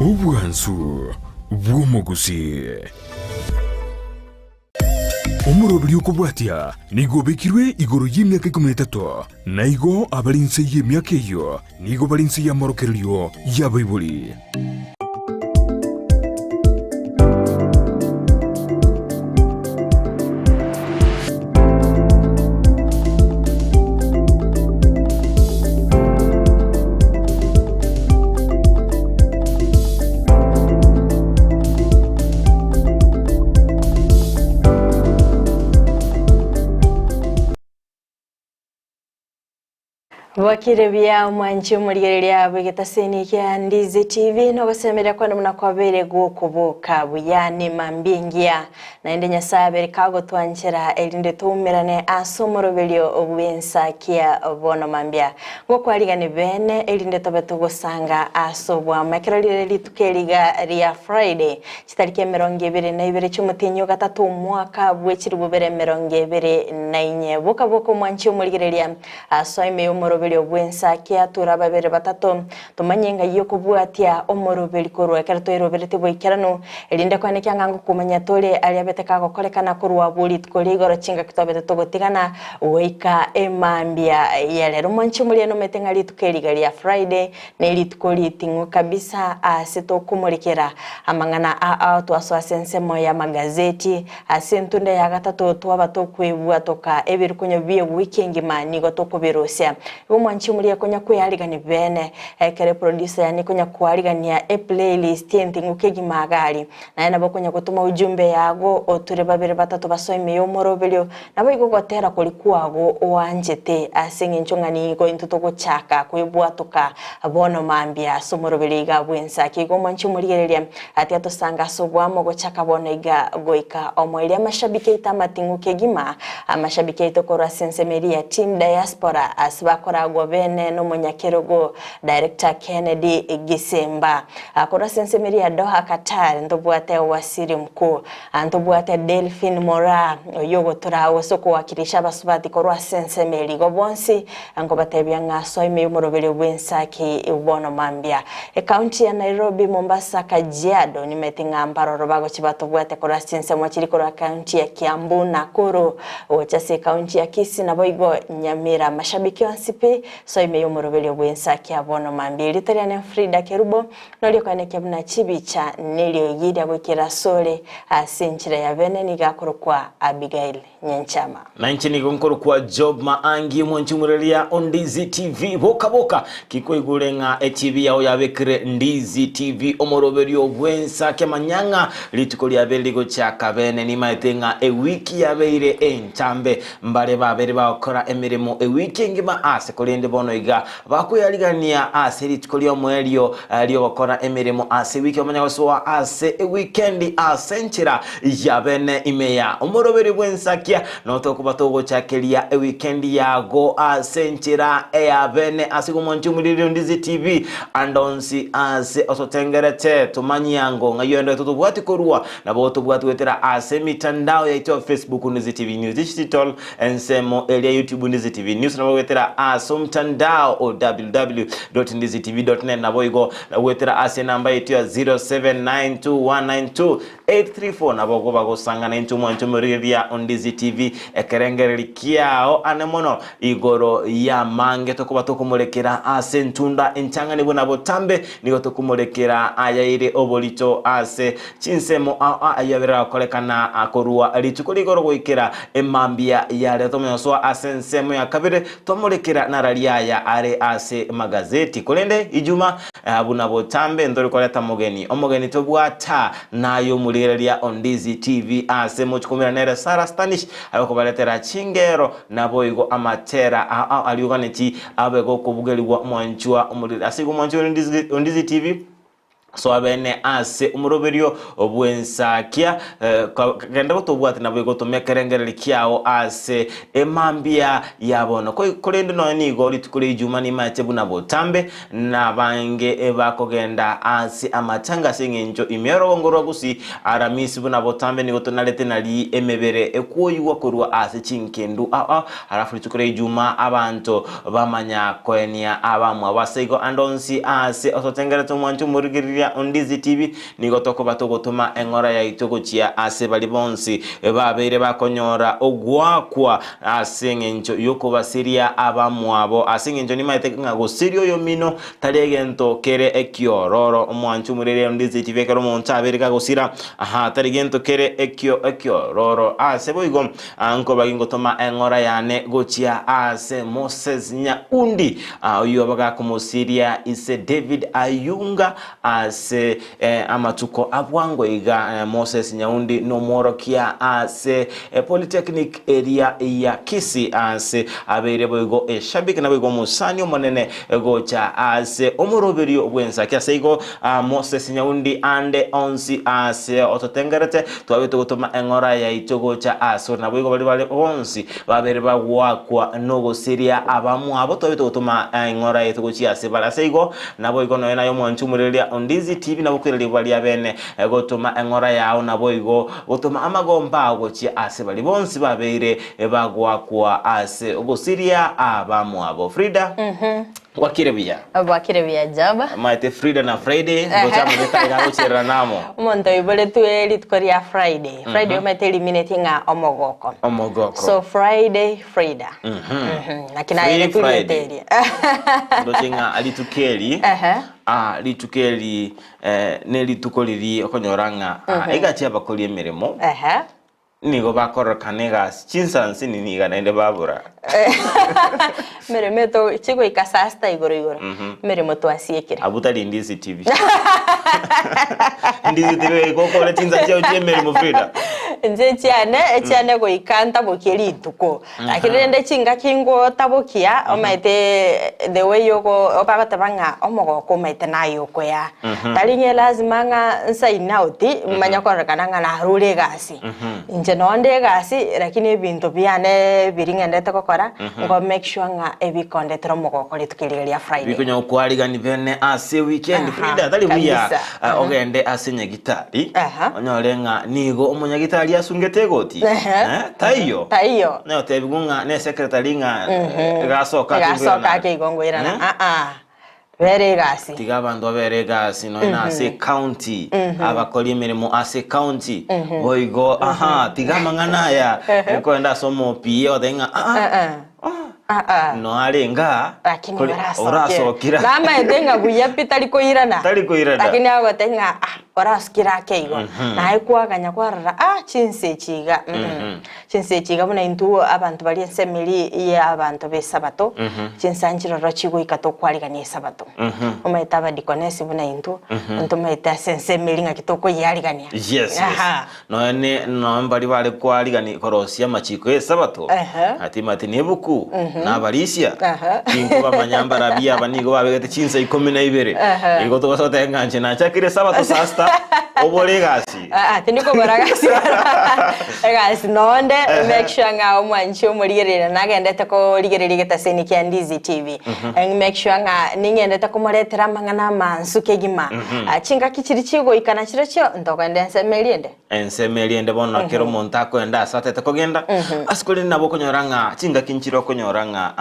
Ubwansu bw'omugusi omurobiri okubwatya nigo bekirwe igoro y'emyaka 13 naigo abalinse y'emyaka eyo nigo balinse y'amorokereryo y'abaibuli. Wakirebya mwanchi muligereria Kisii ya Ndizi TV no gusemera kwa namuna kwabere gukubuka buyani mambingia na ende nyasabe kago twanchira elinde tumirane asomorobelyo obwensakia bono mambia gokwaligane bene elinde tobeto gusanga asobwa makerali litukeliga ria Friday chitarike 22 cyumutinyo gatatu mwaka bwekiri bubere 24 boka boko mwanchi muligereria asoime omorobeli obwensakia turababere batatu tumanyenga yo kubwatia omorobeli korwa karato iroberete boikerano elinde kwaneka ngango kumanya tole aliabeteka gokolekana kurwa buli tukoligoro chinga kitobete togotigana weika emambia yalero mwanchi muri no metenga litukeliga lia Friday ne litukolitingo kabisa aseto kumurikira amangana a twaswasense moya magazeti asentunde ya gatatu twabato kwebwa toka ebiri kunyo biye weekend mani gotokubirosia mwanchi muri yakonya kuyaliga bene kare producer yani konya kwaligania a playlist yentingu kegimagari na yana bakonya gutuma ujumbe yago oture babere batatu basoime yo morobelyo nabo igogotera kulikuago owanjete asinge nchongani go intuto gochaka kwebwatoka abono mambia somorobeliga bwensaki go mwanchi muri gereria ati atosanga sobwamo gochaka bono iga goika omwelia mashabiki itamatingu kegima amashabiki itokora sensemeria team diaspora asbakora bene no munyakerubo director Kennedy Gisemba akora sensemeria Doha Qatar ndobwate wasiri mkuu ndobwate Delphine Mora yogo turawo soko wakirisha basubati korwa sensemeri gobonsi ngobatebya ngaso ime umorobeli bwensaki ubono mambia county ya Nairobi Mombasa Kajiado nimetinga ambaro robago chibato bwate korwa sensemo chiri korwa county ya Kiambu Nakuru ochase county ya Kisii na boigo Nyamira mashabiki wansipi so imeyo morobelyo bwensakia bono mambili tariane FRIDAH KERUBO nolyo kwaneke mna chibicha nelyo yida gwekera sole asenchira ya bene nigakorokwa Abigael Nyanchama na nchini gonkorokwa job MAANGI mwanchi murelia Ndizi TV boka kiko igulenga TV yao yabekire Ndizi TV omorobelyo bwensakia manyanga litukoli abeligo chaka bene ni maetenga wiki yabeire enchambe mbale babere bakora emirimo wiki ngima ase kolende bono iga bakuyaligania ase litukoli omwelyo lyo bakora emirimo ase wiki omanya goswa ase weekend asenchira yabene imeya omorobelyo bwensakia no tokubato chakelia weekend yago asenchira yabene ase gomonchu muri Ndizi TV andonsi ase osotengerete tumanyango ngayendo tutubwati korwa na boto bwati wetera ase mitandao ya Facebook Ndizi TV News digital ensemo elia YouTube Ndizi TV News na wetera ase mtandao www.ndizitv.net na boigo wetera ase namba yetu ya 0792192834 na bogo bago sangana into mwancho muriria Ndizi TV ekerengeri kiao anemono igoro ya mange tokuba tokumulekera ase ntunda enchangani bona botambe nigo tokumulekera ayaire obolito ase chinsemo ayabera kolekana akorua litukuligoro goikera emambia yale tomyoswa ase nsemo ya kabere tomulekera naralia ya are ase magazeti kolende ijuma abuna botambe ndori koleta omogeni tobwata nayo mulireria Ndizi TV ase mochikomera nere Sara Stanish aloko baletera chingero nabo igo amatera aliuganeti abego kubugelwa mwanchua umulira asigo mwanchua Ndizi TV so abene ase umurobelyo obwensakia kagenda gotobwate nabo gotomekerengere kiao ase emambia yabono kolende no nigo litukule ijuma ni mache buna botambe na bange bakogenda ase amatanga sengenjo imero ngorwa Gusii aramisi buna botambe ni gotonalete nali emebere ekuyiwa korwa ase chinkendu arafu litukule ijuma abantu bamanya koenia abamwa basego andonsi ase osotengere tumwanchu murigiri muriria Ndizi TV nigo tokuba tugutuma engora ya ituguchia ase bali bonsi babeire bakonyora ogwakwa ase ngencho yokubasiria abamwabo ase ngencho ni maite ngagosirio yo mino taregento kere ekiororo omwanchu muriria Ndizi TV kero monta aberika gusira taregento kere ekiororo ase boigo anko bagingotoma engora yane gochia ase Moses Nyaundi oyo bagakumusiria ise David Ayunga ase amatuko abwango iga Moses Nyaundi no morokia ase polytechnic area ya Kisii ase abere boigo eshabik na boigo musani omonene gocha ase omoroberio bwensakia seigo Moses Nyaundi ande onsi ase ototengerete twabete gutoma engora ya itogocha ase na boigo bali onsi babere bagwakwa no siria abamu abo twabete gutoma engora ya itogochi ase bala seigo na boigo no ena yo mwanchu muriria Ndizi TV na bukwirira bali abene gutoma engora yao na boigo gutoma amagomba gochi ase bali bonsi babeire bagwakwa ase ogusiria abamu abo FRIDAH wakirebia jaba maite FRIDAH na Friday gocha mudeta gochera namo mondo ibole tueli tukoria Friday maite eliminating omogoko so Friday FRIDAH nakina ile tuyeteria ndochenga alitukeli litukeli nelitukoliri okonyoranga egachia bakoli emirimo nigo bakorokane chinsansi niniga naende babura meremeto chigo ikasasta igoro meremo twasiekere abutali Ndizi TV Ndizi TV kokole chinsansi otie meremo FRIDAH nje chiane go ikanta bokeri ituko akirende chinga kingo tabokia omaite the way yoko opagata banga omogoko maite nayo ko ya talinge lazima nga nsaina uti manya korekana nga na rule gasi nje nonde gasi lakini ebintu byane biringende kokora ngo make sure nga ebikonde tro mogoko litukiriria Friday bikunyo kwaligani bene ase weekend FRIDAH tali buya ogende asenye gitari onyolenga nigo omunya gitari asungete goti taiyo no tebigunga ne secretary nga gasoka kigongo irana bere gasi tigabando bere gasi no na ase county abakoli emirimo ase county boigo tigamangana ya kwenda somo pio denga no alenga orasokira lama edenga buya pitaliko irana lakini agotenga oraskira keigo na ikwaganya kwarara chinse chiga buna intu abantu bali ensemeli ya abantu besabato chinsanjiro rochigo ikatokwaligania sabato omaita badikonesi buna intu maita ensemeli ngakitoko yaligania yes no mbali bale kwaligani korosia machiko esabato atimati nebuku na balisia kinko bamanyambara bia banigo babegete chinse 12 igo to sote nganje na chakire sabato sasta obolegasi tiniko baragasi egasi nonde make sure nga omwanchi omulirira nagendete ko ligereri getaseni kya Ndizi TV and make sure nga ningendete ko muletera mangana mansuke gima chinga kichiri chigo ikana chiracho ndokende ensemeliende bono kero montako enda asate kogenda askuli nabo konyoranga chinga kinchiro konyoranga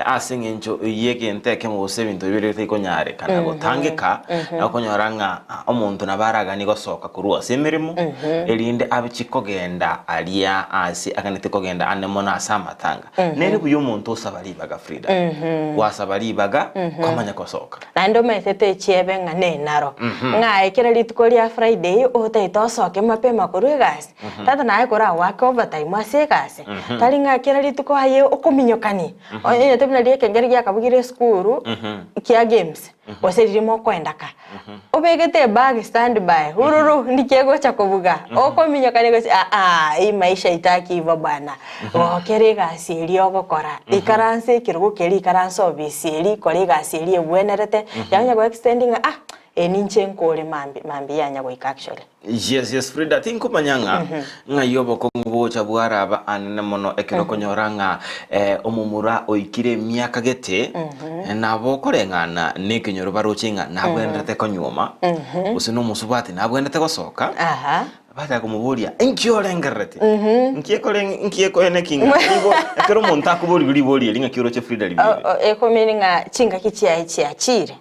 asengencho yeke nteke mu sebintu bibiri konyare kana gotangeka akonyoranga omuntu nabaraga ni gosoka kurua semirimo elinde abikikogenda alia asi akanete kogenda anemona asamatanga neri buyo muntu osabalibaga FRIDAH wasabalibaga komanya kosoka nando metete chiebe ngane naro ngae kera litukolia Friday otaito soke mapema kurugasi tata nae kora wake overtime asegasi talinga kera lituko haye okominyokani onye tebuna lieke ngeri yakabugire skuru kia games oserimo kwendaka obegete bag standby hururu ndikego chakobuga okominyokani go i maisha itaki hivyo bana okere gasi elio gokora ikaranse kirugo keri ikaranso biseli kolega seli ebwenerete yanya go extending eninche nkole mambi yanya go actually yes FRIDAH tinko manyanga ngayobo ko ngubocha bwaraba anene mono ekero konyoranga omumura oikire miaka gete nabo korengana nekenyoro barochinga nabwendete konyuma usino musubati nabwendete gosoka bata kumuburia enkiorengerete nkiekole kinga ibo ekero monta kuburi buri linga kiro che Frida libiri ekomininga chinga kichia chiachire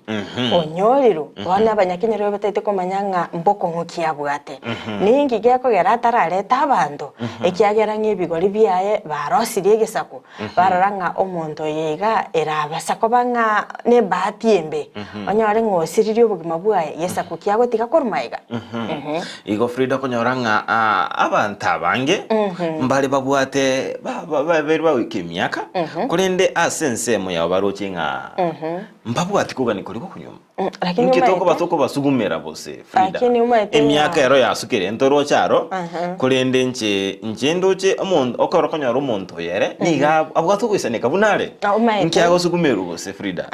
onyoriro wana abanyakinyero batete komanyanga mboko nkukia bwate ningi geko geratara leta abandu ekiagera ng'ebigori biaye barosirie gesako bararanga omonto yega erabasako banga ne batiembe onyore ng'osiririe obugima bwaye gesako kiagotiga korumaiga igo Frida konyoranga abantu abange mbali babwate baberi bawike emyaka kurende asense mo ya barokinga mbabwate kugani kuri kunyuma lakini kitoko batoko basugumera bose Frida emyaka yaro yasukire entoro cyaro kurende ndoche omuntu okoro konyora omuntu yere niga abwato kwisaneka bunare nkiago sugumera bose Frida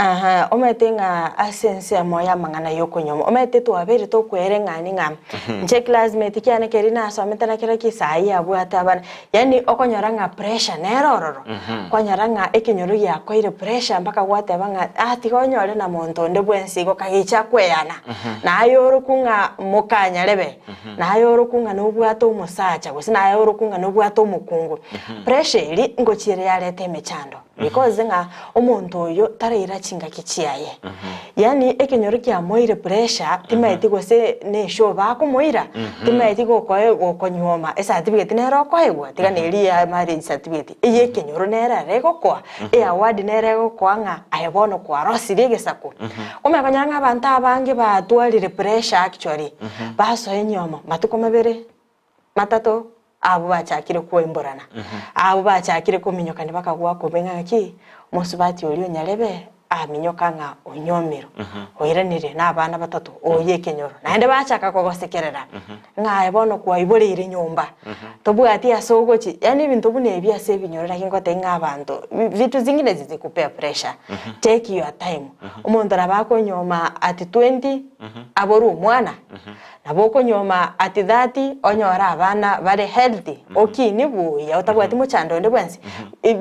ometenga asense mo ya mangana yokonyoma omete to abere to kwerengani ngam nche classmate kyane kerina asometana kira kisai abwata abana yani okonyoranga pressure nerororo konyoranga ekinyoro yakoire pressure mpaka gwate banga ati konyore na muntu nde bwensigo kagicha kweyana nayo rukunga mukanya lebe nayo rukunga nobwato umusacha gusi nayo rukunga nobwato umukungu pressure iri ngochire yarete mechando because nga omuntu oyo tarira chinga kichiaye yani ekinyoro kya moire pressure timaiti gose ne show bakumoira timaiti gokonyoma certificate nero kwaigwa tiga neri ya marriage certificate eye kenyoro nera rego kwa award nera kwa nga ayebono kwa rosire gesako koma kanyanga abantu abange batwalire pressure actually baso enyoma matuko mabere matato abo bachakire kwemborana abo bachakire kuminyoka ne bakagwa kubenga ki musubati oli onyarebe aminyoka nga onyomero oiranire n'abana batatu oye kenyoro naende bachaka kogosekerera ngaye bono kwa iborire nyumba tobwati asogochi yani ibintu bune byase binyorera kingote ng'abantu vitu zingine zizikupea pressure take your time umuntu arabako nyoma ati 20 aboru umwana naboko nyoma ati 30 onyora abana bari healthy okini buya utabwati muchando ende bwensi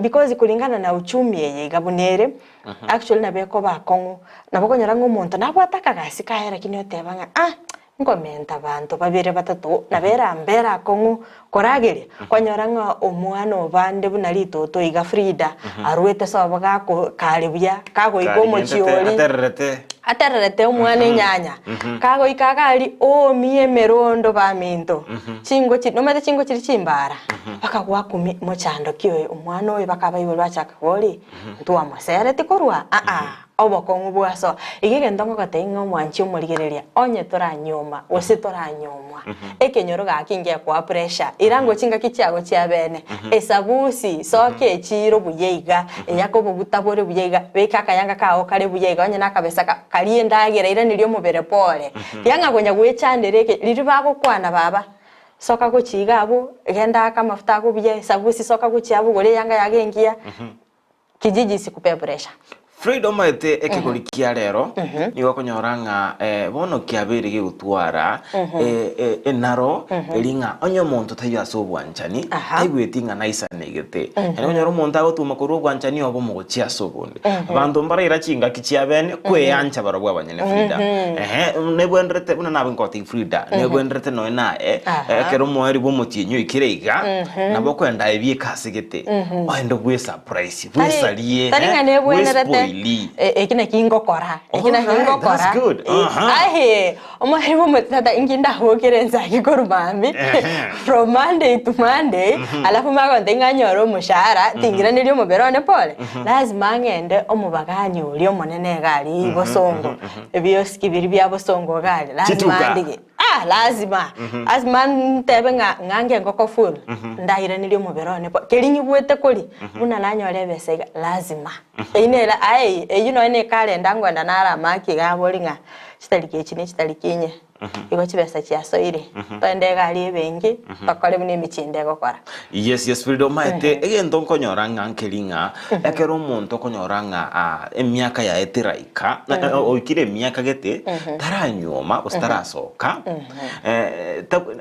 because kulingana na uchumi yeye gabunere actually nabeko bakongo naboko nyora ng'omuntu nabwataka gasi kahera kinotebanga ngomenta abantu babire batatu nabera mbera kongo koragere kwanyoranga omwana obande bunali toto iga Frida arwete sabo gako kalibya kago igomo chioli atererete omwana nyanya kago ikakali mie merondo baminto chingo nomete chingo chiri chimbara bakagwa kumi mochando kiyo omwana oyo bakabayibo bachaka goli ntuwa masere tikorwa obokongu bwaso igigendo gatenga omwanchi omurigereria onye toranyoma ose toranyomwa ekenyoro gakinge kwa pressure irango chinga kichago chiabene esabusi soke chiro buyeiga eyakobo butabore buyeiga bekaka yanga kao kare buyeiga onye nakabesa kalienda agera ira nilio mubere pole yanga gonya gwechandereke liri bago kwana baba soka guchiga abo genda aka mafuta go buye esabusi soka guchiabo gore yanga yagengia kijiji sikupea pressure Freedom ete ekegorikia rero nigo konyoranga bono kiabere gutwara enaro elinga onyo muntu tayo asobwanchani aigwetinga naisa negete ene nyoro muntu agotuma ko rubwanchani obo mugochia sobonde abandu mbarira chinga kichiabene kweyancha barobwa banyene Frida nebwendrete buna nabo nkoti Frida nebwendrete no na kero moeri bo mutinyo ikireiga nabo kwenda ebie kasigete oendo gwe surprise bwisalie taringa nebwendrete ekina kingokora that's good omaribo mutata inginda hokerenza kikorumambi from Monday to Monday alafu magonde nganyoro mushara tingira nilio muberone pole lazima ngende omubaganyo uli omonene gali bosongo ebioski biri bya bosongo gali lazima ndigi lazima azman tebe ngange ngoko full ndahira nilio muberone kelinyi bwete koli buna nanyore besega lazima inela ene kalenda ngwanda nara maki gabolinga chitalike chini chitalikinye iko chibesa chiasoire twende gali bengi bakole bune michinde gokora yes Freedom maite egento konyoranga nkelinga ekero omuntu konyoranga emyaka ya etiraika oikire emyaka gete taranyoma ostarasoka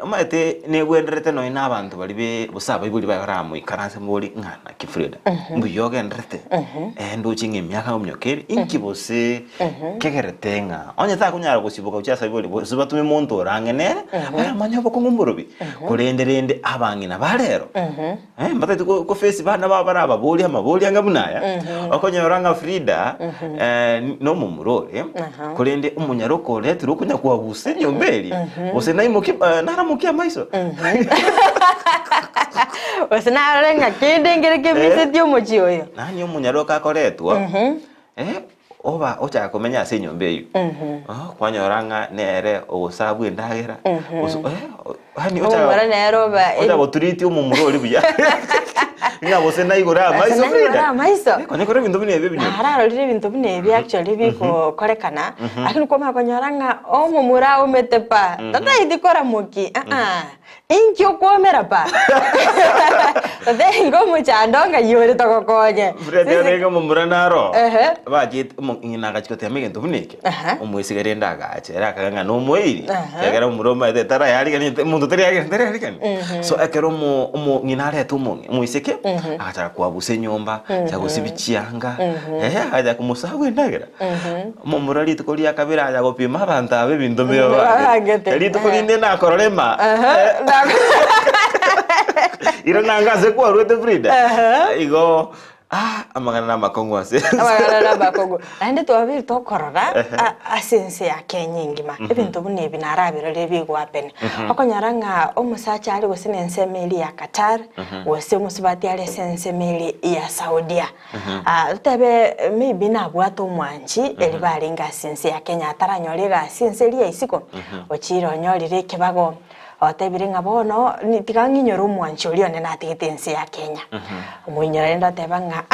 maite nebwenderete no ina abantu bali busaba ibuli bayaramu ikaranse mboli ngana kifrida mbuyogendrete nduchinga emyaka omnyokeri inkibose kegeretenga onye ta kunyara gusibuka ucyasa ibuli busiba tumi muntu rangene aramanya boko ngumburubi kurenderende abangina barero mbatete ko face bana baba boli amaboli angabunaya okonyoranga FRIDAH no mumurore kurende umunyaroko retro kunya kwa buse nyombeli bose nayimuki naramuki amaiso bose narenga kidengere kebise tyomuchi oyo nani umunyaroko akoretwa oba ocha komenya ase nyombe iyo kwanyoranga nere obusabu endagera hani ocha nero ba ocha boturiti umumurori buya ngabose nayigora amaiso FRIDAH amaiso konyekora bintu bine bibi hararo rire bintu bine bi actually biko korekana lakini kwa konyoranga omumura umetepa tata idikora muki inkyo komera pa tata ngo muchandonga yore tokokonye FRIDAH rega mumura naro bajit ngina gachikote amegento buneke umwisigare ndagache rakanga no moiri yagera umuroma ite tara yari kan muntu tari yari kan so akero mu ngina reto mwiseke akacha kwabuse nyomba cyagusibicyanga haja kumusabu ndagera mumura litukoli yakabira haja gopima abantu abe bintu meyo litukoli nena korolema iro nangaze kwa rwete FRIDAH igo amagana na makongwase amagana na makongo ande to abiri to korora asense ya kenyingima ebintu bune binarabiro lebigo apene okonyaranga omusacha ali gusine nsemeli ya Qatar wose musubati ali sensemeli ya Saudia tebe maybe na bwato mwanchi elibali nga sense ya Kenya ataranyorega senseli ya isiko ochiro nyorire kebago otebiringa bono nitikanginyoro mwanchi olione natigitense ya Kenya umunyarenda tebanga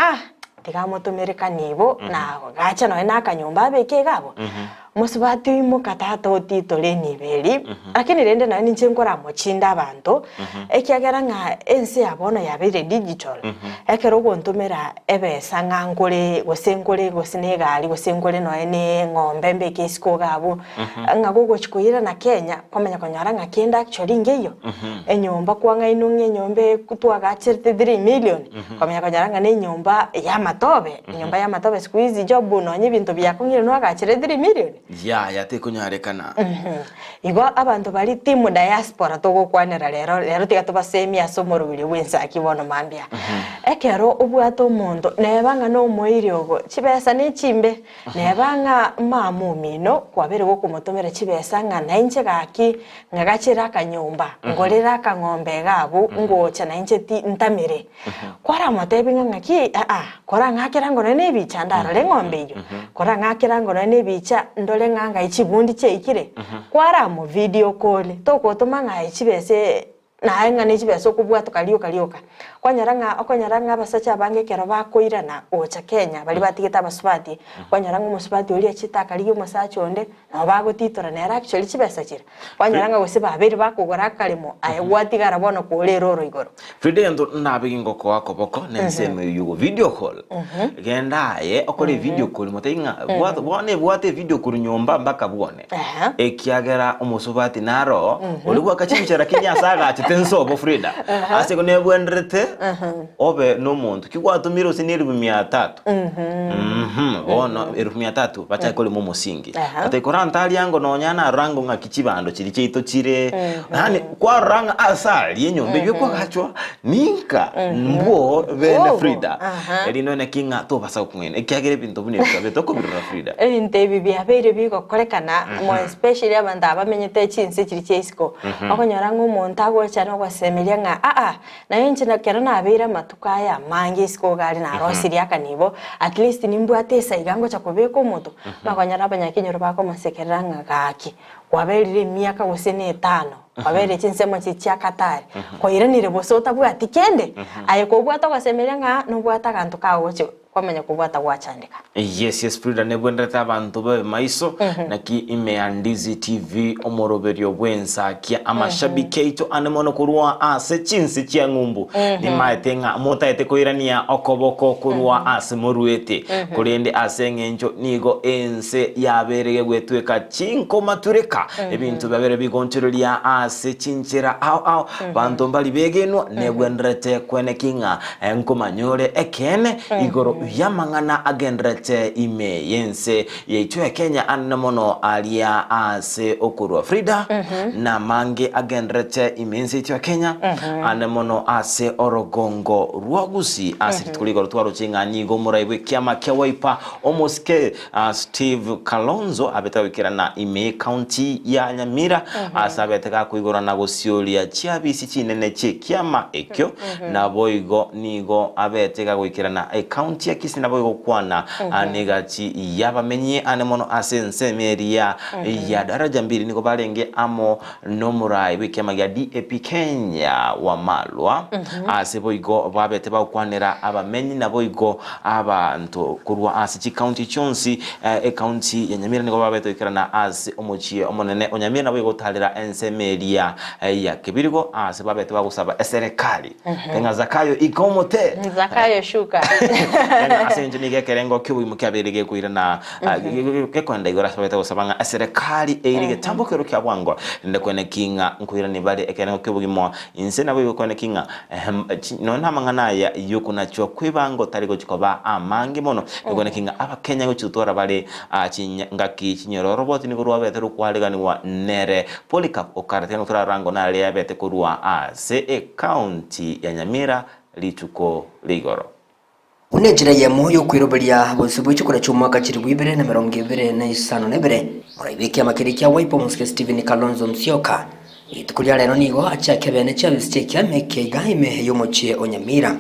tigamutumirika nibo na gacha no nakanyumba beke gabo musubati mukatata otitole nibeli lakini rende na ninche nkora mochinda abantu ekyagera nga ense yabono yabire digital ekero gontumira ebesa ngangure gosenegali gosenkole no ene ngombe mbeke isiko gabo ngagogo chikuira na Kenya komenya konyara nga kenda actually ngeyo enyomba kwanga inunge nyombe kutwa gachirte 3 million komenya konyara nga ne nyomba ya matobe nyomba ya matobe squeeze job no nyibintu byakongire no agachire 3 million yate kunyarekana igo abantu bari timu diaspora togo kwanera rero tigatubasemi asomorubiri wensaki bono mambia ekero ubwato mondo nebanga no moiriogo chibesa ni chimbe nebanga mamumino kwabere go kumutomera chibesa nga nainche gaki ngagachira kanyumba ngorera kangombe gabo ngocha nainche ti ntamire kwara matebinga ngaki kora ngakira ngone nebicha ndaro lengombe iyo kora ngakira ngone nebicha ndole nganga ichibundi cheikire kwara mu video call toko tumanga ichibese na nga nechibese kubwato kalioka kwanyaranga abasacha bange kero bakoirana ocha Kenya bali batigeta basubati kwanyaranga umusubati oli achitaka liyo musacha onde na bagotitora na actually chibese chira kwanyaranga gose babiri bakugora kalimo aywatigara bono kolero igoro FRIDAH ndo nabigingo kwa koboko nenseme yugo video call genda okore video call motainga bwate video call nyomba mbaka bwone ekiagera umusubati naro olibwa kachibichara kinyasaga achitenso bo FRIDAH ase kone bwendrete obe no muntu kigwatumira usiniri 300 ono 300 bacha kole mu musingi ate korantali yango nonyana rango ngakichibando chiri cheito chire hani kwa ranga asali yenyombe yoko gachwa ninka mbo bene FRIDAH elino ne kinga to basa kumwene ekyagere bintu bune bikabe to kubira FRIDAH ente bibi abere biko korekana mo especially abanda bamenyete chinse chiri cheisiko akonyaranga umuntu agwechana kwasemelia nga na yenche na kerana abira matukaya MAANGI siko gali na rosiri akanibo at least nimbwate saigango chakobeko moto makonyara banyakinyoro bako masekeranga gaki kwabelire miaka gusene 5 kwabere chinsemo chicha Qatar koiranire bosota bwati kende ayeko bwata kwasemelia nga no bwata kantu kawo kwamenya kubwata gwachandika yes FRIDAH nebwendeta abantu be maiso naki ime Ndizi TV omoroberio bwensakia amashabiki eito anemono kurwa ase chinsi chia ngumbu ni maetenga motaete koirania okoboko kurwa ase moruete kurende ase ngenjo nigo ense yaberege gwetweka chinko matureka ebintu babere bigonchereria ase chinchera au bantu mbali begenwa nebwendete kwene kinga enkomanyore ekene igoro yamangana agendrete ime yense yeitwe Kenya anamono alia ase okurwa FRIDAH na MAANGI agendrete ime yense yeitwe Kenya anamono ase orogongo rwa Gusii ase tukuligoro twaro chinga nyigo muraiwe kiama kia waipa omoske Steve Kalonzo abetawikira na ime county ya Nyamira asabeteka kuigora na gosiolia chiabisi chinene che kiama ekyo na boigo nigo abeteka kuikira na county ya Kisii na boigo kwana anegati yabamenye anemono asense meria ya daraja mbili niko balenge amo nomurai wikiama ya DAP Kenya wa malwa ase boigo babete bakwanera abamenye na boigo abantu kurwa ase chi county chonsi county ya Nyamira niko babete ikira na ase omochie omonene Nyamira na boigo talira ensemeria ya kibirigo ase babete bagusaba serikali kenga zakayo ikomote zakayo shuka ase nige kerengo kyo mukabirige kuira na kekwenda igora sabeta gusabanga serikali eirige tambokero kya bwango ndekwene kinga nkuira ni bale ekerengo kyo bugimo insena bwe kwene kinga nona mangana ya yukuna chwa kwibango tariko chikoba amangi mono ndekwene kinga aba Kenya gochutora bale ngaki chinyororo boti ni kurwa beteru kwaligani wa nere Polycarp okarate no rango na le bete kurwa ase county ya Nyamira lituko ligoro unejira ya moyo kwiroberia bosubu chukura chumwaka chiri 2025 muraibikia makirikia waipo muske Stephen Kalonzo Musyoka itukulia lero nigo achake bene chabisi chekia meke gaime yomochie Onyamira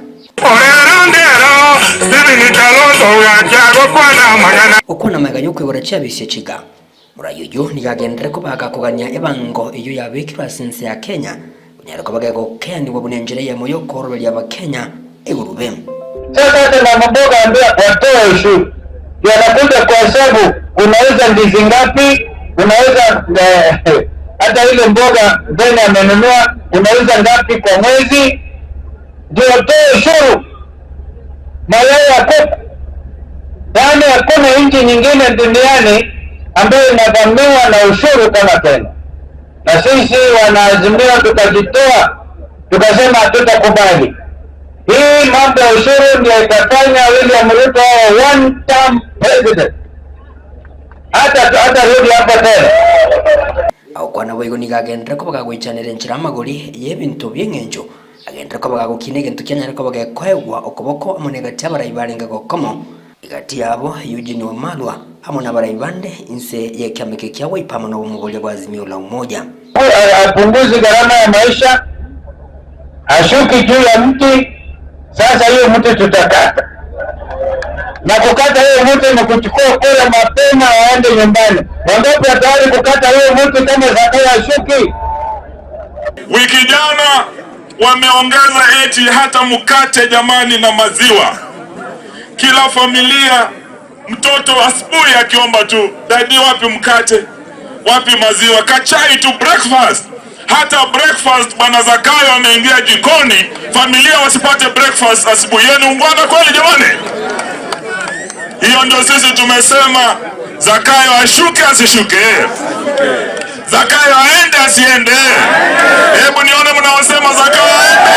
okona magayo kwegora chabisi chiga murayoyo nigagendere kubaga kuganya ebango iyo yabikirwa sinse ya Kenya unyarako bagego keni wabunenjire ya moyo koroberia ba Kenya egurube. Sasa tuna mboga ambia watoe ushuru. Yanakuja kwa sababu unauza ndizi ngapi, unauza hata ile mboga ndani amenunua unauza ngapi kwa mwezi, ndio watoe ushuru. Mayai ya kuku. Yaani hakuna nchi nyingine duniani ambayo inadhaminiwa na ushuru kama Kenya. Na sisi wanaazimia tukajitoa, tukasema hatutakubali. Hii mambo ya ushuru ndio itafanya William Ruto one term president. Hata rudi hapa tena. Au kwa nawe go nigagendera ko bagagwichanira nchira maguri yebintu byengenjo agendera ko bagagukine gentu kyanyara ko bagakwegwa okoboko amonega cyabarayibarenga gokomo igati yabo Eugene wa Malwa amona barayibande inse yekyameke kyawe ipamo no mugole kwa Azimio la Umoja apunguze gharama ya maisha ashuki juu ya mti. Sasa hiyo mti tutakata na kukata hiyo mti ni kuchukua kula mapema waende nyumbani. Wangapi tayari kukata hiyo mti kama Zakayo ashuki? Wiki jana wameongeza eti hata mkate jamani na maziwa. Kila familia mtoto asubuhi akiomba tu, dadi wapi mkate, wapi maziwa, kachai tu breakfast. Hata breakfast bwana Zakayo ameingia jikoni, familia wasipate breakfast asubuhi. Yenu ungwana kweli jamani? Hiyo ndio sisi tumesema Zakayo ashuke asishuke. Zakayo aende asiende. Hebu nione mnaosema Zakayo aende.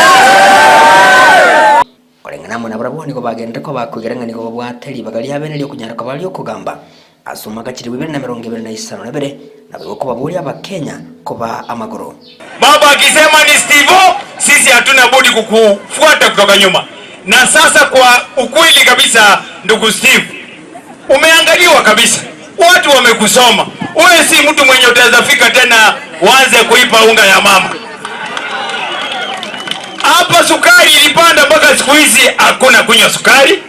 Kolengana mona brabo niko bagende ko bakugeranga niko babwateli bagali abene lyo kunyara ko bali okugamba asuma kachiri 2025 nabo ko babuli aba Kenya ko ba amagoro. Baba akisema ni Steve, sisi hatuna budi kukufuata kutoka nyuma. Na sasa kwa ukweli kabisa ndugu Steve, umeangaliwa kabisa. Watu wamekusoma. Wewe si mtu mwenye utaweza fika tena uanze kuipa unga ya mama. Hapa sukari ilipanda mpaka siku hizi hakuna kunywa sukari.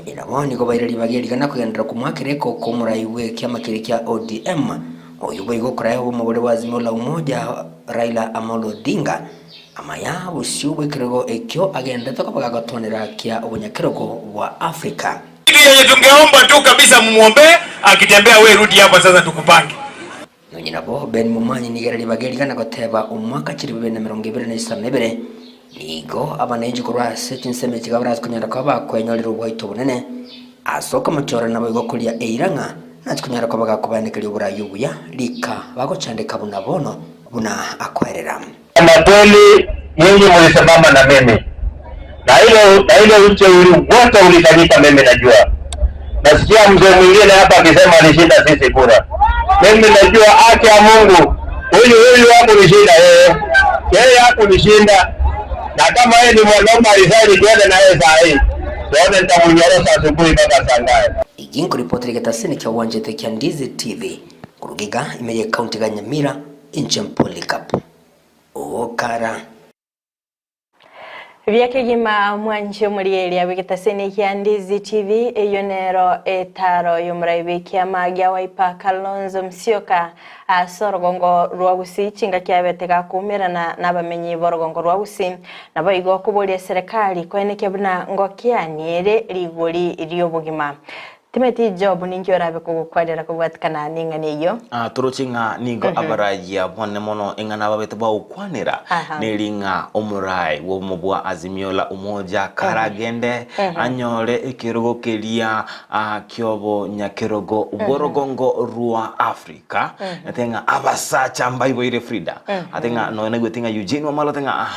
Ndina wani ko bairali bageli kana kugendera kumwakireko ko muraiwe kyama kirikya ODM oyubo igokora yo mubole wa Azimio la Umoja Raila Amolo Odinga amaya busiubwe kirego ekyo agenda toka bagatonera kya obonyakirego wa Afrika. Ile tungeomba tu kabisa mumuombe akitembea wewe rudi hapa sasa tukupange. Nyina bo Ben Mumanyi nigerali bageli kana koteba umwaka kiri 2022 nigo abanenji kurwa setin seme kigabara kunyara kwa bakwenyolera ubwaito bunene asoka muchora nabo igokulia eiranga nakunyara kwa bagakubanekeli uburayubuya lika bagochandika bunabono buna akwerera Na kweli nyinyi mlisimama na mimi na na ile ucheuri wote ulifanyika, mimi najua. Nasikia mzee mwingine hapa akisema alishinda sisi kura. Mimi najua haki ya Mungu. Huyu hakunishinda yeye hakunishinda. Na kama yeye ni mwanaume alisaini tuende na yeye saa hii. Tuone nitamunyorosa asubuhi mpaka saa ngapi. Igingo ripoti Getaseni kia uwanja ya Ndizi TV. Kurugiga imeye kaunti ya Nyamira Inchempolikap. Okara. Vyakegima mwanje muri ya Getaseni kia Ndizi TV eyonero etaro yomuraibe kia magia waipa Kalonzo Musyoka sorogongo rwa Gusii chinga kia betega kumirana n'abamenyi borogongo rwa Gusii nabo igo kuboria serikali kweneke buna ngokianiere rigori ryobugima. Timeti job ningi orabe kugukwarira kubwatikana ningane iyo turuchinga nigo abarajia bone mono ingana babete ba ukwanira nelinga omurai wo mubwa azimiola umoja karagende anyore ekerubo kelia kyobo nyakerogo uborogongo rua Afrika atenga abasacha mbayibo ire FRIDAH atenga no negwetinga Eugene wamalo tenga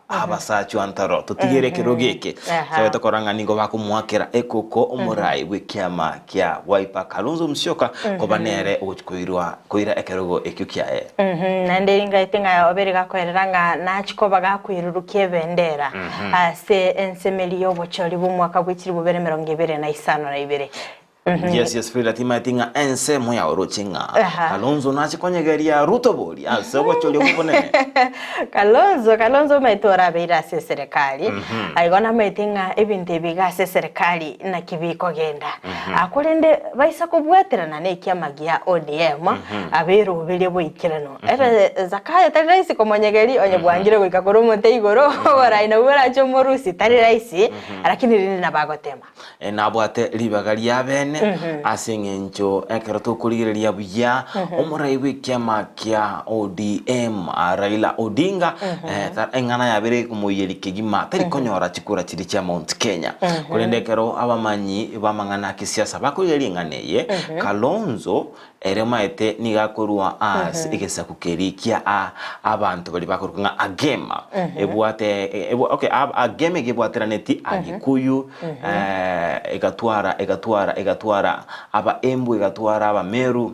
abasacha antaro tutigere kerogeke sabeto koranga nigo bakumwakera ekoko omurai wekiama kia waipa Kalonzo Musyoka kobanere kuira ekerogo ekyukia nanderinga itenga oberega kwereranga nachikoba gakwirurukie bendera ase ensemeli yobochori bumwaka gwikiri 2022 Yes, FRIDAH timatinga ense moya orochinga Kalonzo nachikonyegeria rutoboli asoko choli kubonene Kalonzo maitora beira se serikali aigona maitinga ebinte bigase serikali na kibiko genda akurende baisa kubweterana nekia magia ODM aberu bile boikirano ebe zakaya tari raisi komonyegeri onye bwangire gwikakoro monte igoro oraina bura cyo morusi tari raisi lakini rindi nabagotema nabwate libagari yabene asengencho ekeroto kurigereria buya omuraiwe kiama kia ODM Raila Odinga engana yabere kumuyeri kigima tari konyora chikura chiri cha Mount Kenya kurendekero abamanyi bamangana kisiasa bakurigeria nganeye Kalonzo eremaete nigakorwa as igesa kukerikia abantu bali bakorunga agema ebwate okay ageme gebwatera neti agikuyu egatwara aba embu egatwara aba meru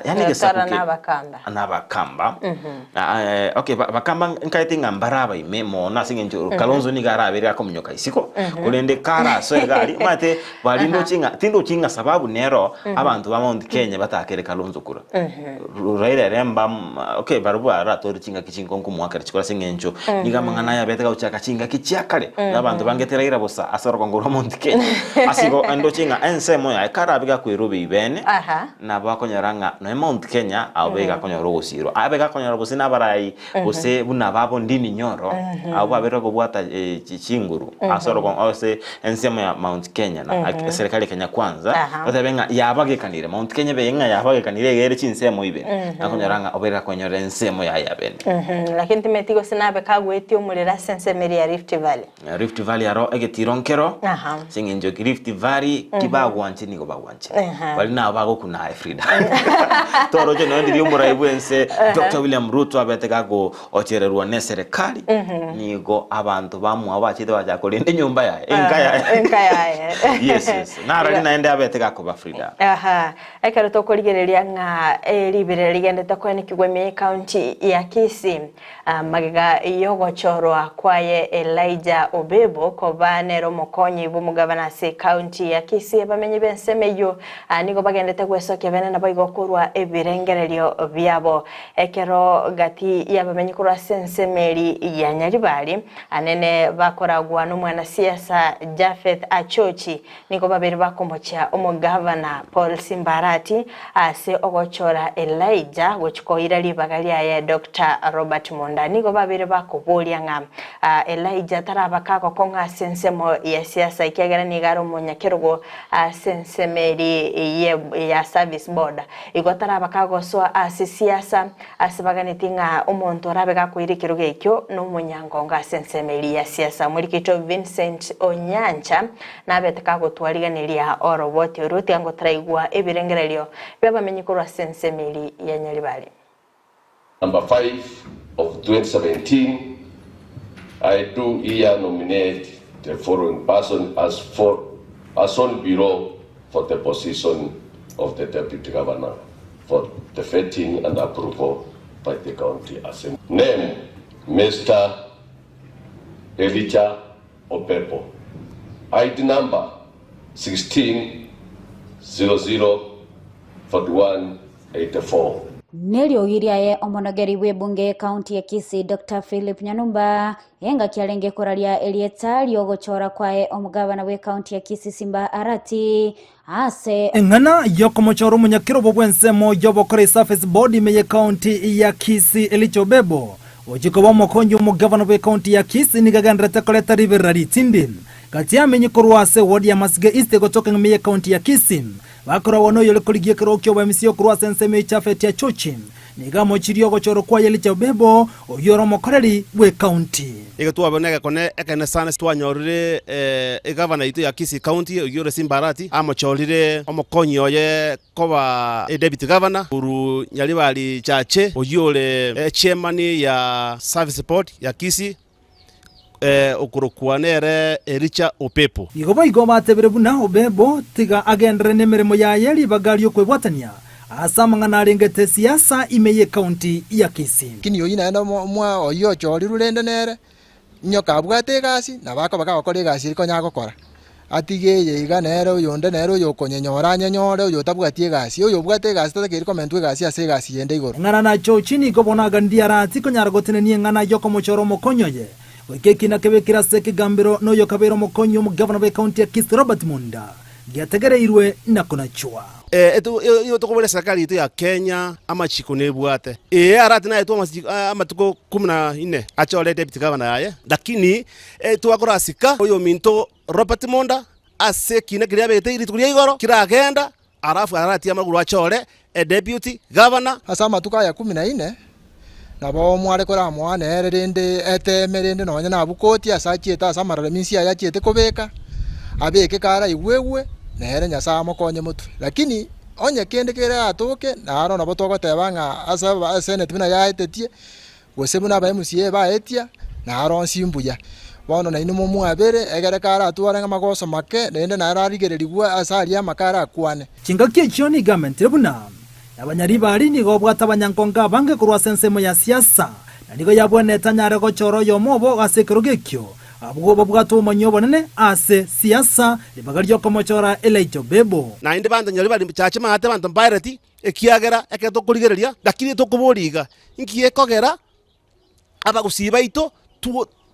yani gesa nabakamba okay bakamba nkaitinga mbaraba imemo nasingenjo Kalonzo nigarabere akomnyoka isiko kulende kara so egali mate balindo chinga sababu nero abantu ba Mount Kenya batakere Kalonzo kura Raila remba okay barubwa ratori chinga kichingo nkumwakare chikora singenjo nigamangana ya betega uchaka chinga kichiakare nabantu bangetera ira bosa asoro ngoro Mount Kenya asigo ando chinga ensemo ya karabiga kwirobe ibene na bakonyaranga no Mount Kenya abega konyoro gusiro abega konyoro busina barai buse buna babo ndini nyoro abo abero bwata chichinguru asoro ose ensemo ya Mount Kenya na serikali Kenya kwanza otabenga yabage kanire Mount Kenya benga yabage kanire gere chinsemo ibe nakonyaranga obera konyora ensemo ya yabene lakini timetigo sinabe kagweti omurera sensemeri ya Rift Valley aro egetironkero singenjo Rift Valley kibagwanche nigo bagwanche bali na bago kuna FRIDAH toroje no ndi umuraibu ense Dr. William Ruto abetega go ochererwa ne serikali nigo abantu bamwe abachite bajakolende nyumba ya enkaya yes nara naende abetega ko ba FRIDAH ekero tokorigereria nga libere ligendete kwene kigweme county ya Kisii magega yogochorwa kwaye Elijah Obebo kobanero mokonyi bumugabana se county ya Kisii bamenye bensemeyo nigo bagendete gwesoke bene nabo igokurwa ebirengererio byabo ekero gati yabamenye kurwa sensemeri ya Nyaribali anene bakoragwa n'umwana siasa Jafeth Achochi nigo babiri bakomocha umugabana Paul Simbarati ase ogochora Elijah gochikoira libagalia ya Dr. Robert Monda nigo babiri bakobolia nga Elijah tarabakako konga sensemo ya siasa ikagera nigaro munyakerugo sensemeri ya service board igotara bakagoswa asisiasa asibaganitinga umuntu arabega kwirikiro gekyo no munyangonga sensemeri ya siasa muri kito Vincent Onyancha nabeteka gotwariganiria oroboti uruti ngo traigwa ebirengerelio byabamenyikorwa sensemeri ya Nyaribali. Number 5 of 2017, I do here nominate the following person below for the position of the Deputy Governor for the vetting and approval by the County Assembly. Name, Mr. Elijah Opepo. ID number 16004184. Niliogiria ye omonogeri we bunge county ya Kisii Dr. Philip Nyanumba yenga kialenge kuraria elieta liogochora kwae omugabana we county ya Kisii Simba Arati ase engana yokomochoro munyakiro bwensemo yobokore surface board meye county ya Kisii elichobebo ojiko bomokonyo omugabana we county ya Kisii nigagandrete koleta riverari tindin kati amenye kurwase ward ya Masige East gotoka meye county ya Kisii bakora wono yole kuligie kirokyo ba misio kurwase nseme chafeti ya chochi nigamo chirio gochoro kwa yeli chabebo oyoro mokoreri we county igatwa bonega kone ekene sana twanyorire governor itu ya Kisii county oyoro Simbarati amochorire omokonyo ye koba deputy governor uru nyalibali chache oyole chairman ya service board ya Kisii okurukuanere Ericha Opepo igoba igoma teberebuna obebo tiga agendere nemeremo ya yeli bagali okwebwatania asamangana arengete siasa imeye county ya Kisii kini yoina enda mwa oyo chori rurende nere nyoka abwate gasi na bako bakakore gasi riko nyagokora atige yiga nero yonde nero yokonyenyora nyonyore yo tabwatie gasi yo bwate gasi tata kiriko mentwe gasi ase gasi yende igoro ngana na chochini gobona gandia rati konyaragotene ni ngana yoko mochoro mokonyoye wekeki na kebekira seke gambiro no yokabero mokonyo mu governor of county ya Kisii Robert Munda giategereirwe na kunachua iyo tokobole serikali itu ya Kenya ama chiko nebwate arati na eto amatuko 14 achole deputy governor yaye lakini tuakora sika oyo minto Robert Munda ase kine kiriabete iri tukuri igoro kiragenda arafu arati amaguru achole deputy governor asa matuka ya 14 nabo mware kora mwana erende etemerende no nyana bukoti asachieta asamarare minsi ya chiete kobeka abeke kara igwewe nere nyasa mokonye mutu lakini onye kende kere atoke naro nabo togotebanga asa senate bina yaetetie gosebuna ba MCA ba etia naro nsimbuya bono na inu mumu abere egere kara atwara ngamagoso make nende nararigererigwa asari amakara akwane chingakie chioni government rebuna abanyaribari nigo bwata abanyankonga bange kurwa sensemo ya siasa na nigo yaboneta nyare gochoro yomobo gasekerogekyo abwo bwato manyobo nene ase siasa libagaryo komochora Elijah Bebo na inde banda nyaribari chache mate banda mbairati ekiagera eketo kurigereria lakini tokuboriga inkiye kogera abagusiba ito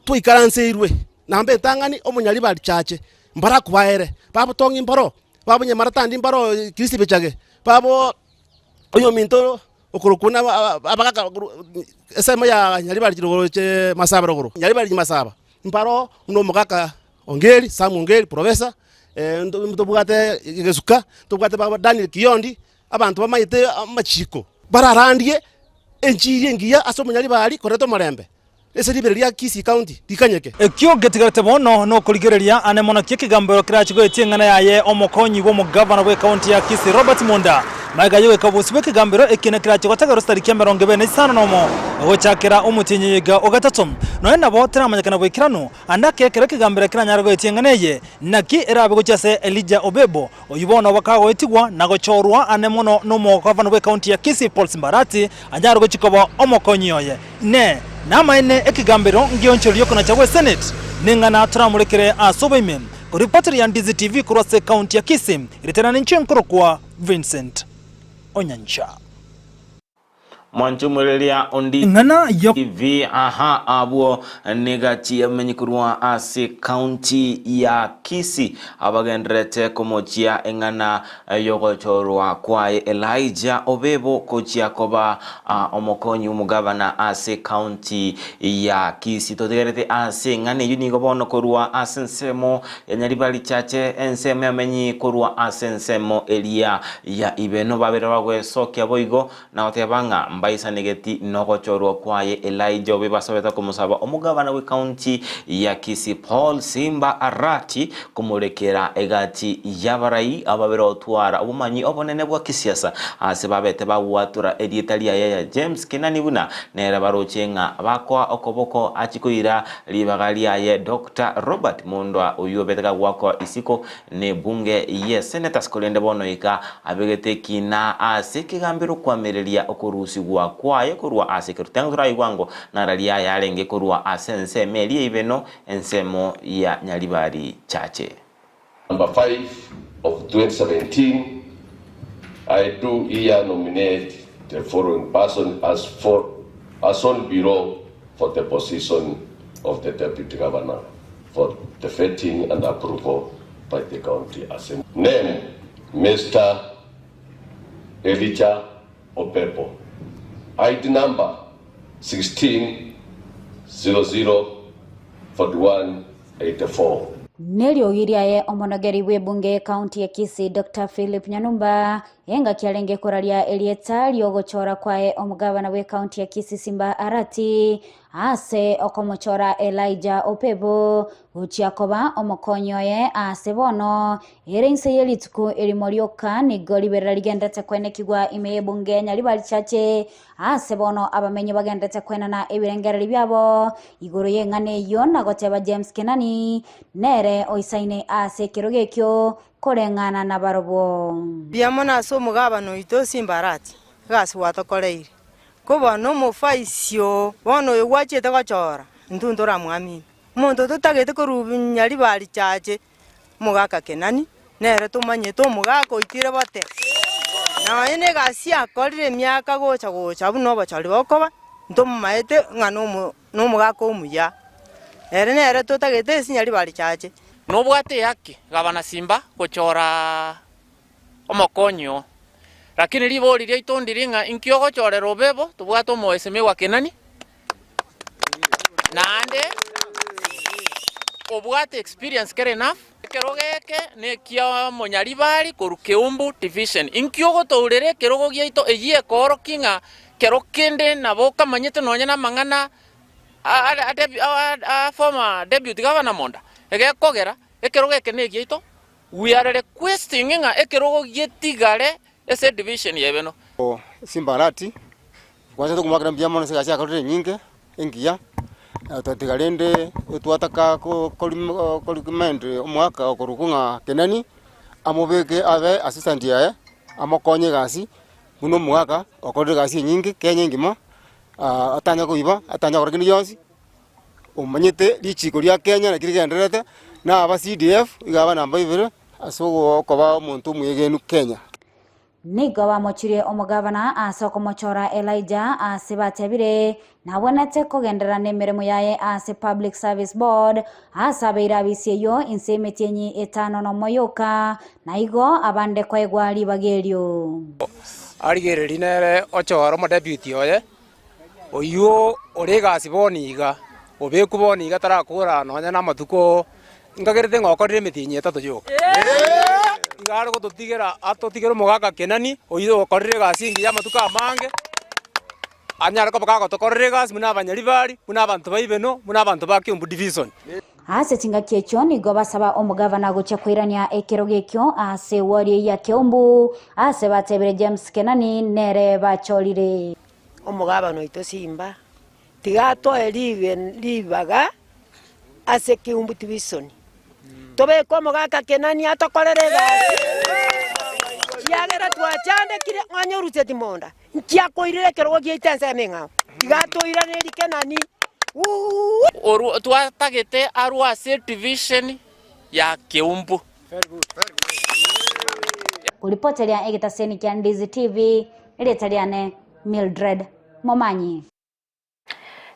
tu ikaranse irwe nambe tangani omunyaribari chache mbara kubaere babo tongi mbaro babo nyamaratandi mbaro Kristi bechage babo oyo minto okurukuna abakaka esema ya nyaribari kirogoro che masaba rogoro nyaribari masaba mparo uno mukaka ongeri samu ongeri professor mtobugate gesuka tobugate baba Daniel Kiondi abantu bamayite amachiko bararandie enchiri ngiya asomo nyaribari koreto marembe ese liberia Kisii county dikanyeke ekyo getigarete bono no kurigereria ane mona kikigambiro kirachigo etingana yaye omokonyi wo mu governor we county ya Kisii Robert Munda maiga yewe kabusibwe kigambiro ekine kirachigo tagaro stariki 25 nomo gochakira umutinyiga ogatatom no enda botera amanyakana bwekirano andake kere kigambiro kiranyargo etingana ye naki erabe gochase Elijah Obebo oyubona bakago etigwa nagochorwa ane mono no mo governor we county ya Kisii Paul Simbarati anyargo chikobo omokonyi oye ne nama ene ekigambiro ngionchori yoko na chawe senate ningana turamurekere asobemen ko reporter ya Ndizi TV kurose county ya Kisii iretana nchenkoro kwa Vincent Onyancha Mwanchumurelia ondi ngana TV aha abo negati amenyikurwa ase county ya Kisii abagendrete komochia engana yogochorwa kwa Elijah Obebo kochia koba omokonyi umugabana ase county ya Kisii totegerete ase ngane yunigo bono korwa ase nsemo nyaribali chache ensemo amenyi korwa ase nsemo elia ya ibeno babere bagwe sokya boigo na otebanga mbaisa negeti nogochorwa kwaye Elijah Obebo asabeta kumusaba omugabana we county ya Kisii Paul Simba Arati kumurekera egati yabarai ababera otwara obumanyi obonene bwa kisiasa ase babete bagwatura edietalia ya James Kinani buna nera barochenga bakwa okoboko achikoira libagalia ye Dr. Robert Mondwa uyo betega gwako isiko ne bunge ye senators kolende bono ika abegete kina ase kigambiro kwamereria okurusi gwa kwaye kurwa ase kerutengra igwango naralia yarenge kurwa ase nseme elie ibeno ensemo ya Nyalibari chache. Number 5 of 2017, I do here nominate the following person as on bureau for the position of the deputy governor for the vetting and approval by the county assembly. Name, Mr. Elijah Obebo. ID number 16004184. Niliogiria ye omonogeri we bunge county ya Kisii Dr. Philip Nyamira yenga kialenge koralia elieta liogochora kwae omugabana we county ya Kisii Simba Arati ase okomochora Elijah Obebo uchiakoba omokonyo ye ase bono erense yelituku elimorioka nigoliberera ligendete kwene kigwa imeye bunge Nyalibari chache ase bono abamenye bagendete kwena na ebirengereri byabo igoro yengane yo nagoteba James Kinani nere oisaine ase kirogekyo korengana na barobo biamona so mugabano ito Simba Arati gasi watokoreire kubono mufaisio bono yewachete gachora ntundura mwami muntu tutagete kurubi Nyalibari chache mugaka Kinani nere tumanye to mugako itire bote na ene gasi akorire myaka gocha buno bachari bokoba ntomaete ngano no mugako umuya nere tutagete Nyalibari chache nobwate yake gabana Simba gochora omokonyo lakini liboli lya itondiringa inkyo gochorera Obebo tubwato moeseme wa Kinani nande obwate experience kere enough kerogeke ne kya Nyalibari koru Keumbu division inkyo gotourere kerogo gyaito egie koro kinga kerokende nabo kamanyete nonya na mangana a former deputy governor Monda egekogera ekerogeke ne gyaito we are requesting nga ekerogo gyetigare ese division yebeno Simba Arati kwanza tukumwakira mbyamo nse gasha kalore nyinge engia tatigalende twataka ko kolimend omwaka okurukunga Kinani amobeke abe assistant yae amokonye gasi muno mwaka okorire gasi nyinge Kenya ngima atanya kuiba atanya korigini yonsi umanyite lichiko lya Kenya na kirigenderete na aba CDF igaba namba 2 asogo koba omuntu mwegenu Kenya nigo bamochire omugabana asoko mochora Elijah asibatebire nabonete kogendera nemeremo yaye ase public service board asabeira bisyeyo insemetyenyi 5 no moyoka naigo abande kwa egwali bagerio arigereri nere ochora mo deputy oye oyo orega siboniga obekuboniga tarakura nonya na matuko ngagerete ngokorire mitinyi 3 yo igaro gotutigera atotigero mugaka Kinani oido okorire gasi ngi ya matuka amange anyara ko bakago tokorire gasi muna Nyalibari muna abantu baibeno muna abantu ba Keumbu division ase tinga kyecho nigo basaba omugabana gocha kwirania ekerogekyo ase wari ya Keumbu ase batebere James Kinani nere bachorire omugabana ito Simba tigato libaga ase Keumbu division tobe ko mugaka Kinani atokorere gasi kiagera twachande kire nganyorute timonda nkia koirire kerogo gyeitense menga tigato irane Kinani oru twatagete arua ase division ya Keumbu. Kuripotelia egitaseni kya Ndizi TV iletaliane Mildred Momanyi.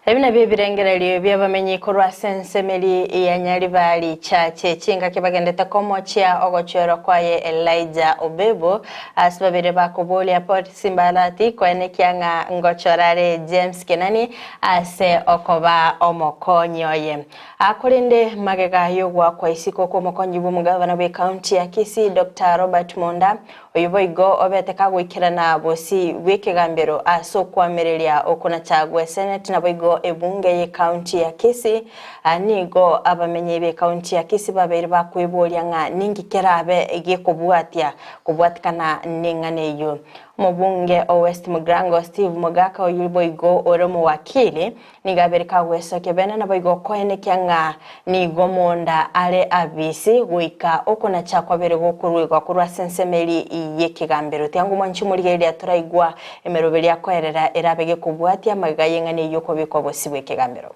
Ebina byebirengereri byabamenyi kurwa sensemeli ya Nyalibari chache chinga kibagendeta komochia ogochero kwaye Elijah Obebo asibabire bakoboli aport Simba Arati kwene kyanga ngochorare James Kinani ase okoba omokonyoye akolinde magega yogwa kwa isiko ko mokonyi bumugabana be county ya Kisii Dr. Robert Monda oyiboigo obete kagwikirana bosi wikigambiro aso kwamereria okuna chagwe senate na boigo ebunge ye county ya Kisii anigo abamenye be county ya Kisii babiri bakwiboria nga ningi kerabe egikubwatia kubwatikana ningane yo mubunge o West Mugrango Steve Mogaka oyiboigo oromo wakili nigabere kagweso kebena na boigo koene kyanga nigo monda ale abisi guika okuna chakwabere gokurwigwa kurwa sensemeri yekigambiro tyangu mwanchi muri geria turaigwa emeroberi yakoerera erabege kubwatia magaye ngane yoko biko bosibwe kigambiro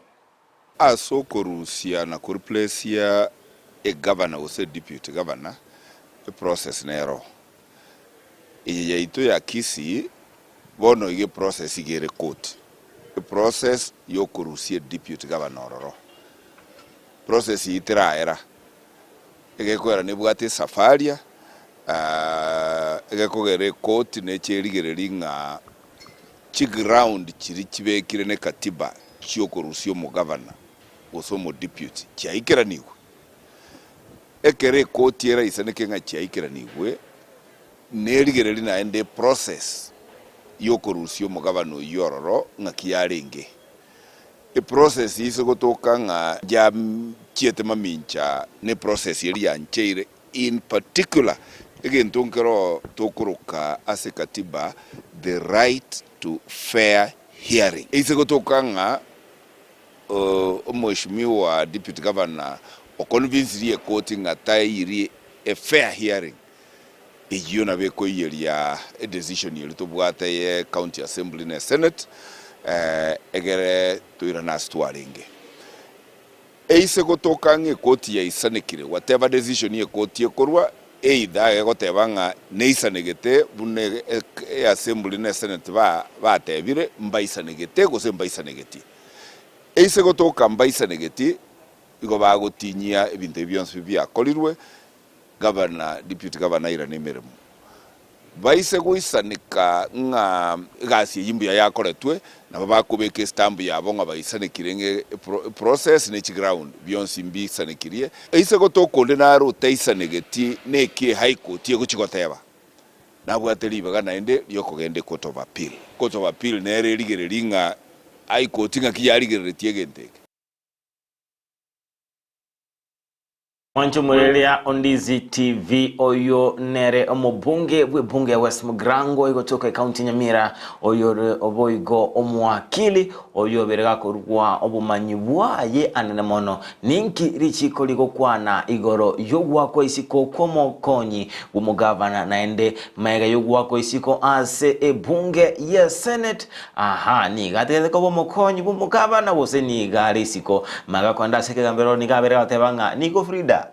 asokorusia na kurplacia a governor ose deputy governor a process nero iya ito ya Kisii bono ige process igere court a process yokorusia deputy governor ro process itira era egekwera nebwate safaria egekogere court ne cherigereri nga chiground chiri chibekire ne katiba chiokorusio mu governor osomo deputy chaikira niwe ekere court era isaneke nga chaikira niwe nerigereri na ende process yokorusio mu governor yororo nga kiarenge e process ise gotoka nga ja chiete mamincha ne process yeri yancheire in particular again tonkero tokuruka ase katiba the right to fair hearing ise gotoka nga mheshimiwa deputy governor o convince ye court nga tairi a fair hearing iyo na beko yeria a decision yeri to bwata ye county assembly na senate egere toira na stwarenge eise gotoka nge koti ya isanekire whatever decision ye koti ye korwa either egoteba nga neisanegete bune assembly na senate ba tebire mbaisanegete gose mbaisanegeti eise gotoka mbaisanegeti igo bagotinyia ebintu byonse byakolirwe governor deputy governor ira nemeremo baise guisanika nga gasi yimbu yakoretwe na bakubeke stamp yabo nga baisanekirenge process ne ground byonse mbisanekirie eise gotokonde na ruta isanegeti neki high court ye guchigoteba nabwateri bagana ende yokogende court of appeal nere rigereri nga high court nga kiyarigeretie genteke Mwancho murelia Ndizi TV oyo nere omubunge bwebunge ya West Mugrango igotoka county Nyamira oyo oboigo omwakili oyo berega korwa obumanyibwaye anene mono ninki richiko ligokwana igoro yogwako isiko komokonyi umugavana naende maega yogwako isiko ase ebunge ya senate ni gatele ko bomokonyi bumugavana bose ni gari isiko maga kwanda sekegambero ni gabere batebanga niko FRIDAH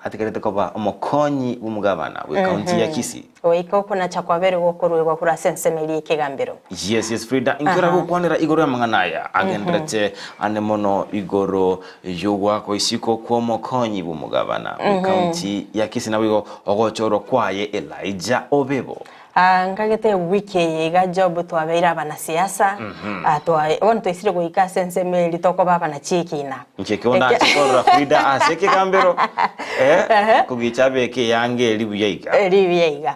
atikerete koba omokonyi bumugabana we county ya Kisii oiko kuna chakwabere gokorwe kura sensemeri kigambiro yes FRIDAH inkora gukwanira igoro yamanganaya agendrete anemono igoro yogwako isiko kwa mokonyi bumugabana we county ya Kisii nawigo ogochoro kwaye Elijah Obebo ngagete wiki iga job twabeira bana siasa wano twisire guika sensemeri toko baba na chikina nchekiona chikora FRIDAH aseke kambero kugichabe ke yange libuyaiga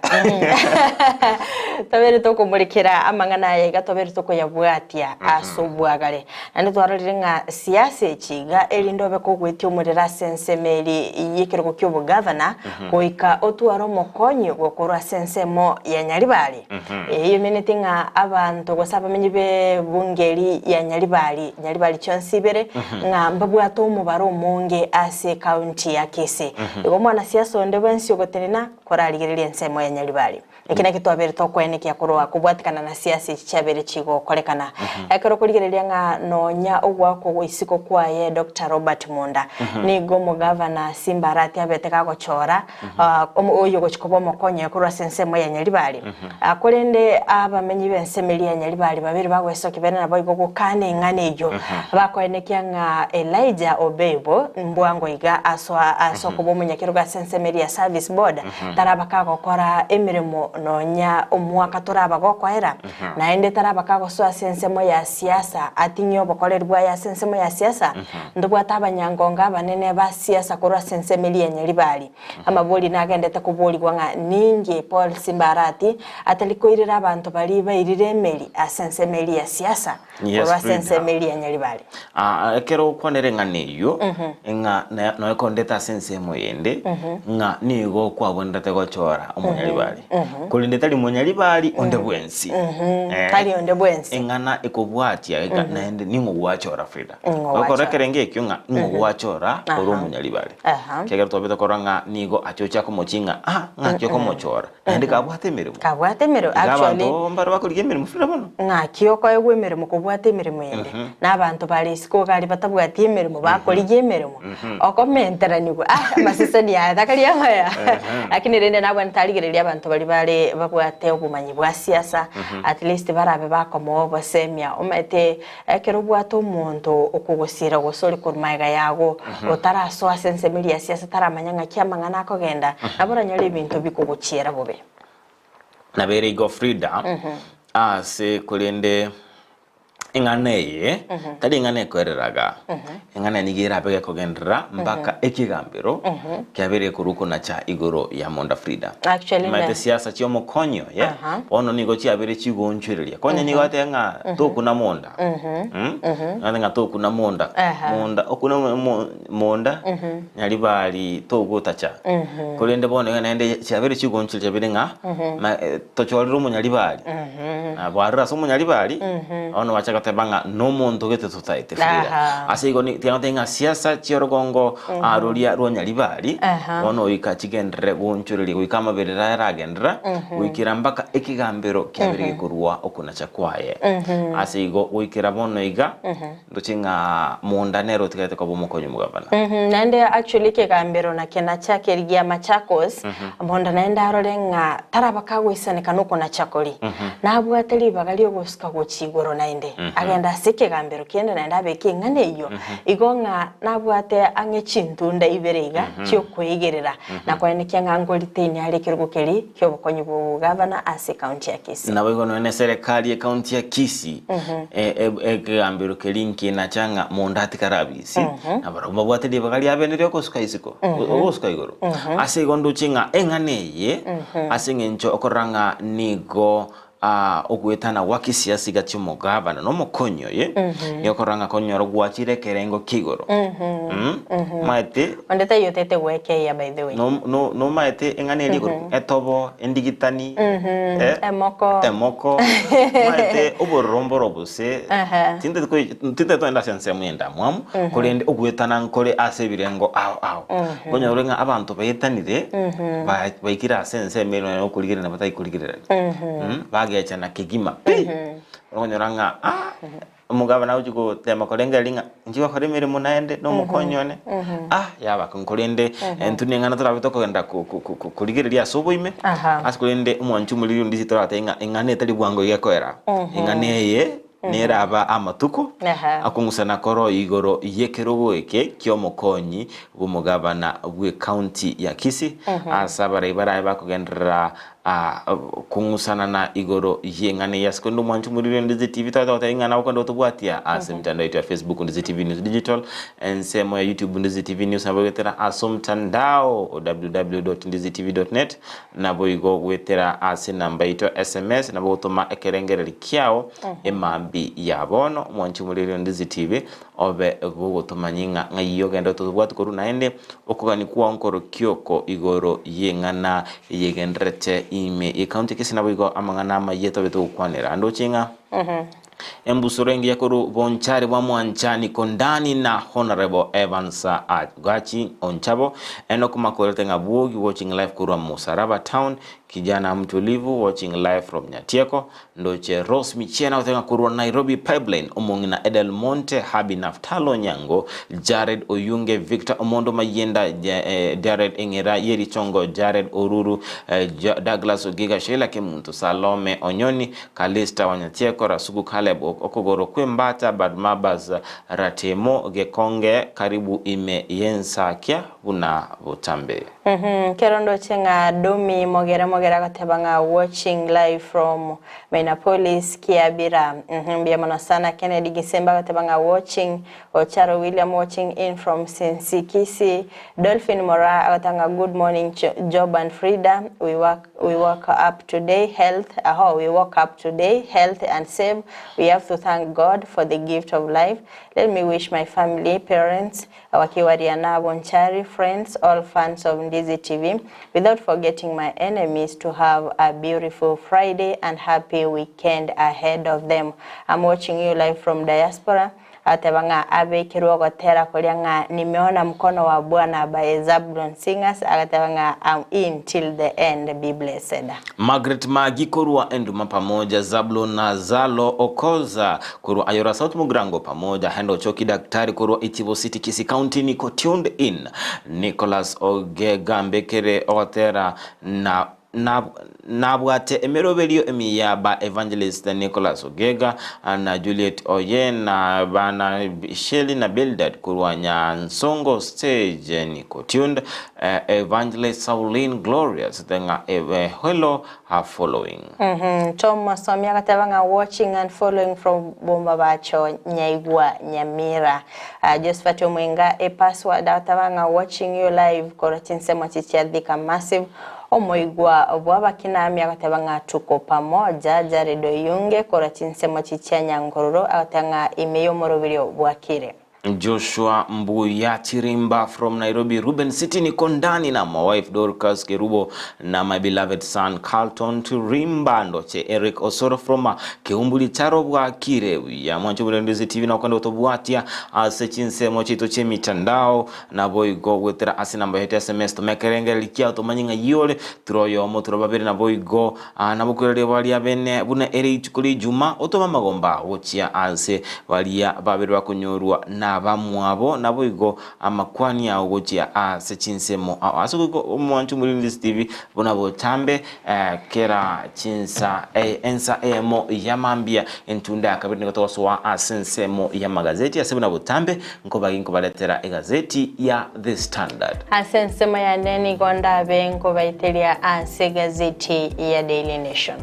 tabere toko mulikira amangana yiga tabere toko yabwatia asobwagare andi twararire nga siasa echiga elindobe ko gwetyo murira sensemeri yikirego kyo governor goika otwaro mokonyi gokora sensemo ya Nyaribali iyo minute nga abantu gosaba menyibe bungeri ya Nyaribali chonsibere nga mbabwato umubaro umunge ase county ya Kisii igo mwana siasa onde bensi ogoterina koraligerere ensemo ya Nyaribali ekina kitwabere tokwene kya kurwa kubwatikana na siasa chabere chigo kolekana ekero kuligereria nga nonya ogwako isiko kwaye Dr. Robert Munda nigo mugavana Simbarati abeteka gochora oyo gochikobo mokonye kurwa sensemo ya Nyaribali akorende abamenyi bensemeri ya Nyaribali babiri bagweso kibena na boigo gukane ngane ejo bakoenekya nga Elijah Obebo mbwango iga aso kubo munyakiro ga sensemeri ya service board tarabaka gukora emirimo nonya omwaka turaba gokwera naende taraba kagoswa sensemo ya siasa atinyo obokorerwa ya sensemo ya siasa ndobwata abanyangonga banene ba siasa korwa sensemeli ya Nyaribari amaboli nagendete kubolirwa nga ningi Paul Simbarati atalikoirira abantu bali bairire emeli asensemeli ya siasa korwa sensemeli ya Nyaribari kero kwanere nga neyo nga no kondeta sensemo yende nga nigo kwabondete gochora omunyaribari kulinde tali munyaribari onde bwensi tali onde bwensi engana ekobwatia naende ningo gwachora Frida bakorekerenge ekyo nga ningo gwachora oro munyaribari kegero tobete koranga nigo achocha komochinga nga kyo komochora naende kabwate mirimo actually mbaro bakurige mirimo Frida bono nga kyoko ewe mirimo kubwate mirimo yende nabantu bali siko kali batabwate mirimo bakorige mirimo okomenteranirwa amaseseni ya dakali ya lakini rende nabwo ntaligereria abantu bali babwate obumanyi bwa siasa at least barabe bakomo basemya umete kerubwato umuntu okugusira gusori kurmaiga yago otaraso sensemeli ya siasa taramanyanga kyamangana akogenda naboranyole ibintu bikuguchira bobe nabere igo Frida se kulende inganeye tali ingane kwereraga ingane nigira bege kogendera mbaka ekigambiro kyabere kuruko na cha igoro ya Monda Frida actually mate siasa chyo mokonyo ono nigo cyabere kigonchiriria konya nigo atenga to kuna Monda nga to kuna Monda okuna Monda Nyaribari to gotacha kulende bone ngende cyabere kigonchiriria bere nga to chorero munyaribari abwarira so munyaribari ono wacha tebanga no muntu gete tutaite Frida asigo ni tenga siasa chiorogongo arulia Nyaribari ono ikachigendere gunchuriri wikama berera ragendera wikira mbaka ekigambiro kyabiri kurwa okuna chakwaye asigo wikira bono iga nduchinga Monda nero tikate ko bomukonyo mugabana nande actually kigambiro na kena chake rigia Machakos Monda naenda arorenga tarabakagwisane kanuko na chakoli nabwateli bagali oguska guchigoro nainde agenda sike gambero kiende naenda beke ngane iyo igonga nabwate ange chintunda iberega cyo kwegerera na kwene kyangangoli teni ali kirugukeri cyo bukonyi bu governor ase county ya Kisii nabo igono ne serikali ya county ya Kisii gambero kelinki na changa Monda tikarabisi nabaro mabwate de bagali abenere okosuka isiko okosuka igoro ase gondo chinga enganeye ase ngencho okoranga nigo ogwetana wakisiasi gati mugabana no mukonyo yokoranga konyoro gwachire kerengo kigoro maite ondeta yotete weke ya by the way no maite engane ligoro etobo endigitani emoko maite oborombo robuse tinte to enda sense mwenda mwamu kulende ogwetana nkole ase birengo konyorenga abantu bayetanire bayikira sense mero no kuligire na batai kuligire chana kigima onyoranga umugabana ujugo tema kolenga linga njiwa kore mirimo naende no mukonyone yaba konkolende entuni ngana turabito kogenda kuligireria soboime askulende umwanchu muliro Ndizi toratenga ingane tali bwango yekoera ingane ye neraba amatuko akungusana koro igoro yekerubo eke kyomokonyi bumugabana bwe county ya Kisii asabara ibara bakugendera kungusana na igoro yengane yaskondo mwanchu muri Ndizi TV tata ingana ukondo tubwatia asemtandao yetu ya Facebook Ndizi TV News Digital ensemo ya YouTube Ndizi TV News nabogetera asomtandao www.ndizitv.net naboigo wetera asinamba yetu SMS nabotoma ekerengere kyao emambi yabono mwanchu muri Ndizi TV obe gogotomanyinga ngayo gendo tubwatu koru naende okugani kuwa onkoro kyoko igoro yengana yegendrete ime county Kisii naboigo amangana mayeto beto kwanera ando chinga embusurengi yakuru bonchari wa mwanchani kondani na Honorable Evans Gachi Onchabo enokuma koletenga buogi watching live kurwa Musaraba town kijana mtulivu watching live from Nyatieko ndoche Rose Michena utenga kurwa Nairobi pipeline omongina Edel Monte Habi Naftalo Nyango Jared Oyunge Victor Omondo Mayenda Jared Engera Yeri Chongo Jared Oruru Douglas Ogiga Sheila Kemuntu Salome Onyoni Kalista Wanyatieko Rasugu Caleb Okogoro Kwembata Badmabas Ratemo Gekonge karibu ime ENSAKIA una Butambe kerondo chenga domi mogere Ogera gatebanga watching live from Minneapolis Kiabira. Biamana sana Kennedy Gisemba gatebanga watching. Ocharo William watching in from Kisii. Dolphin Mora agatanga good morning Job and Fridah. We woke up today health and safe. We have to thank God for the gift of life. Let me wish my family, parents, Wakiwariana, Bonchari, friends, all fans of Ndizi TV, without forgetting my enemies, to have a beautiful Friday and happy weekend ahead of them. I'm watching you live from diaspora. Agatebanga abe KERUBO tera kolyanga nimeona mkono wa Bwana by Zablon Singers. Agatebanga I'm in till the end, be blessed. Margaret Magi kurua enduma pamoja Zablon na Zalo Okoza kurua Ayora South Mugrango pamoja Hendo Choki Daktari kurua Itivo City Kisii County niko tuned in. Nicholas Ogega Mbekere Otera na bwate emerobelio emiyaba Evangelist Nicholas Ogega na Juliet Oyen na bana Shelly na Bildad kurwanya Nsongo stage niko tuned. Evangelist Sauline Glorious thenga hello her following. Thomas Omia gatebanga watching and following from Bombabacho Nyaigwa Nyamira. Josephat Omwenga password gatebanga watching you live korotinse mochichi Thika Massive. Omoigwa obwaba kinami agatebanga tuko pamoja Jaredo Yunge koratinse mochichi Nyangororo agatanga imeyo morobirio bwakire. Joshua Mbuya Chirimba from Nairobi, Ruben City niko ndani na my wife Dorcas KERUBO na my beloved son Carlton Chirimba ndoche Eric Osoro from Keumbuli Charo bwakire ya mwancho Ndizi TV na kwenda otobuatia asechinse mochito che mitandao na boygo wetera asinamba hete SMS to mekerenge likia otomanyinga yole troyo motro babiri na boygo na bukurere bali abene buna eri tukuli juma otoma magomba wochia ase balia babiri bakunyorwa na bamwabo nabo igo amakwani ya ugochia sechinsemo asuko omwanchu muri Ndizi TV bona botambe kera chinsa ensa emo yamambia entunda akabiri ngotoswa asensemo ya magazeti asebona botambe nko baletera egazeti ya The Standard asensemo ya neni gonda benko baiteria ase gazeti ya Daily Nation.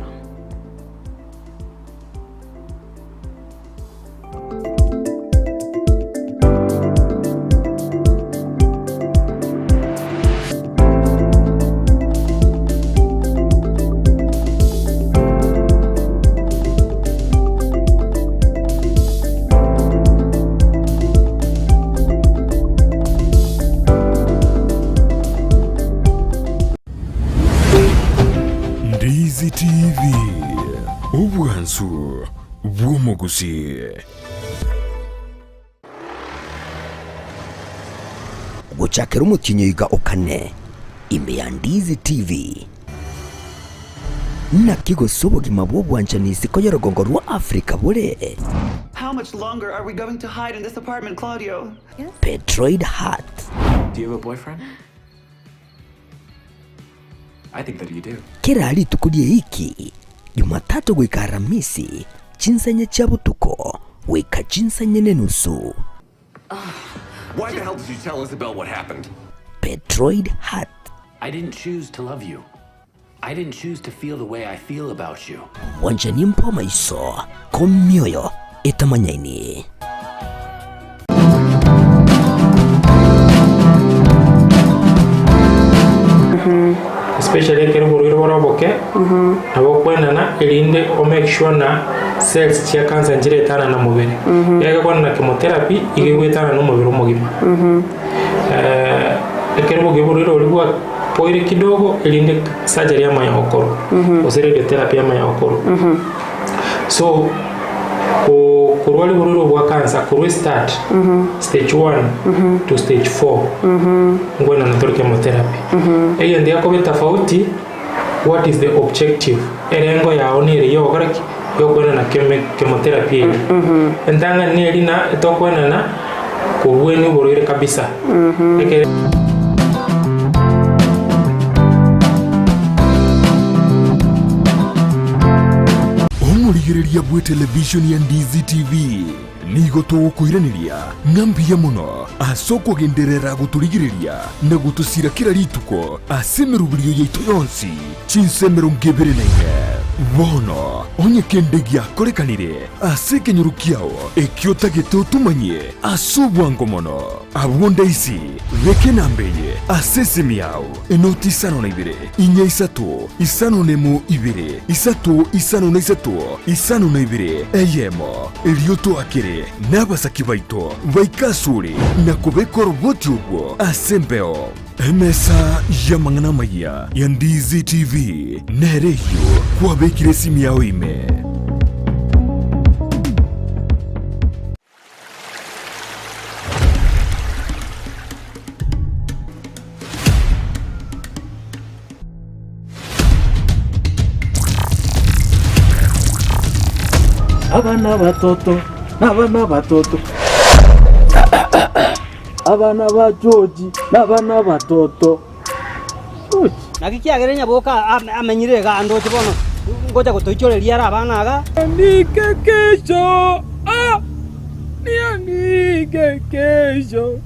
Ndizi TV Ubwansu Gusii. Guchakira umukinyiga okane ime ya Ndizi TV na kigo sobogima bw'obwanjanisi ko yorogongo rwa Afrika bure. How much longer are we going to hide in this apartment, Claudio? Yes. Petroid Hat. Do you have a boyfriend? I think that you do. Kirali tukulie hiki Jumatatu gwika Alhamisi chinsanye cha butuko wika chinsanye nenusu. Why the hell did you tell Isabel what happened? Petroid Hat. I didn't choose to love you. I didn't choose to feel the way I feel about you. Wanjani mpo maiso komyoyo itamanyaini. Especially KERUBO rworoboke abo kwenana elinde o make sure na cells cia cancer njire tana na mubiri yega kwana na chemotherapy igigwetana no mubiri umugima KERUBO giburiro rigwa poire kidogo elinde surgery ya mayokoro osere therapy ya mayokoro so kurwali buriro bwa cancer kurwe start stage 1 to stage 4 ngwena na chemotherapy eyo ndio ko tofauti. What is the objective erengo yawo ni iri yogaraki yokwena na chemotherapy endanga ni iri na tokwena na kurweni buriro kabisa Omurigereria bwe television ya Ndizi TV nigo tugukwiraniria ng'ambia muno asoko genderera guturigireria na gutusira kira rituko asemerubirio yaitu yonsi chinsemero ngeberenaine bono onye kendegia korekanire asekenyuru kiao ekiotagete utumanye asubwango mono abwonda isi veke nambeye asesemi yao enoti isano na ibere inya isatu isano nemo ibere isatu isano na isatu isano na ibere eyemo elioto akere n'abasaki baito baikasure na kubekoro boti ubwo asembeo emesa ya mangana maya ya Ndizi TV nereyo kwabekire simu yao ime abana batoto abana ba George n'abana batoto nakikiagerenya boka amenyire gando chibono ngoja gutoichoreria ara abana aga nike kesho nike kesho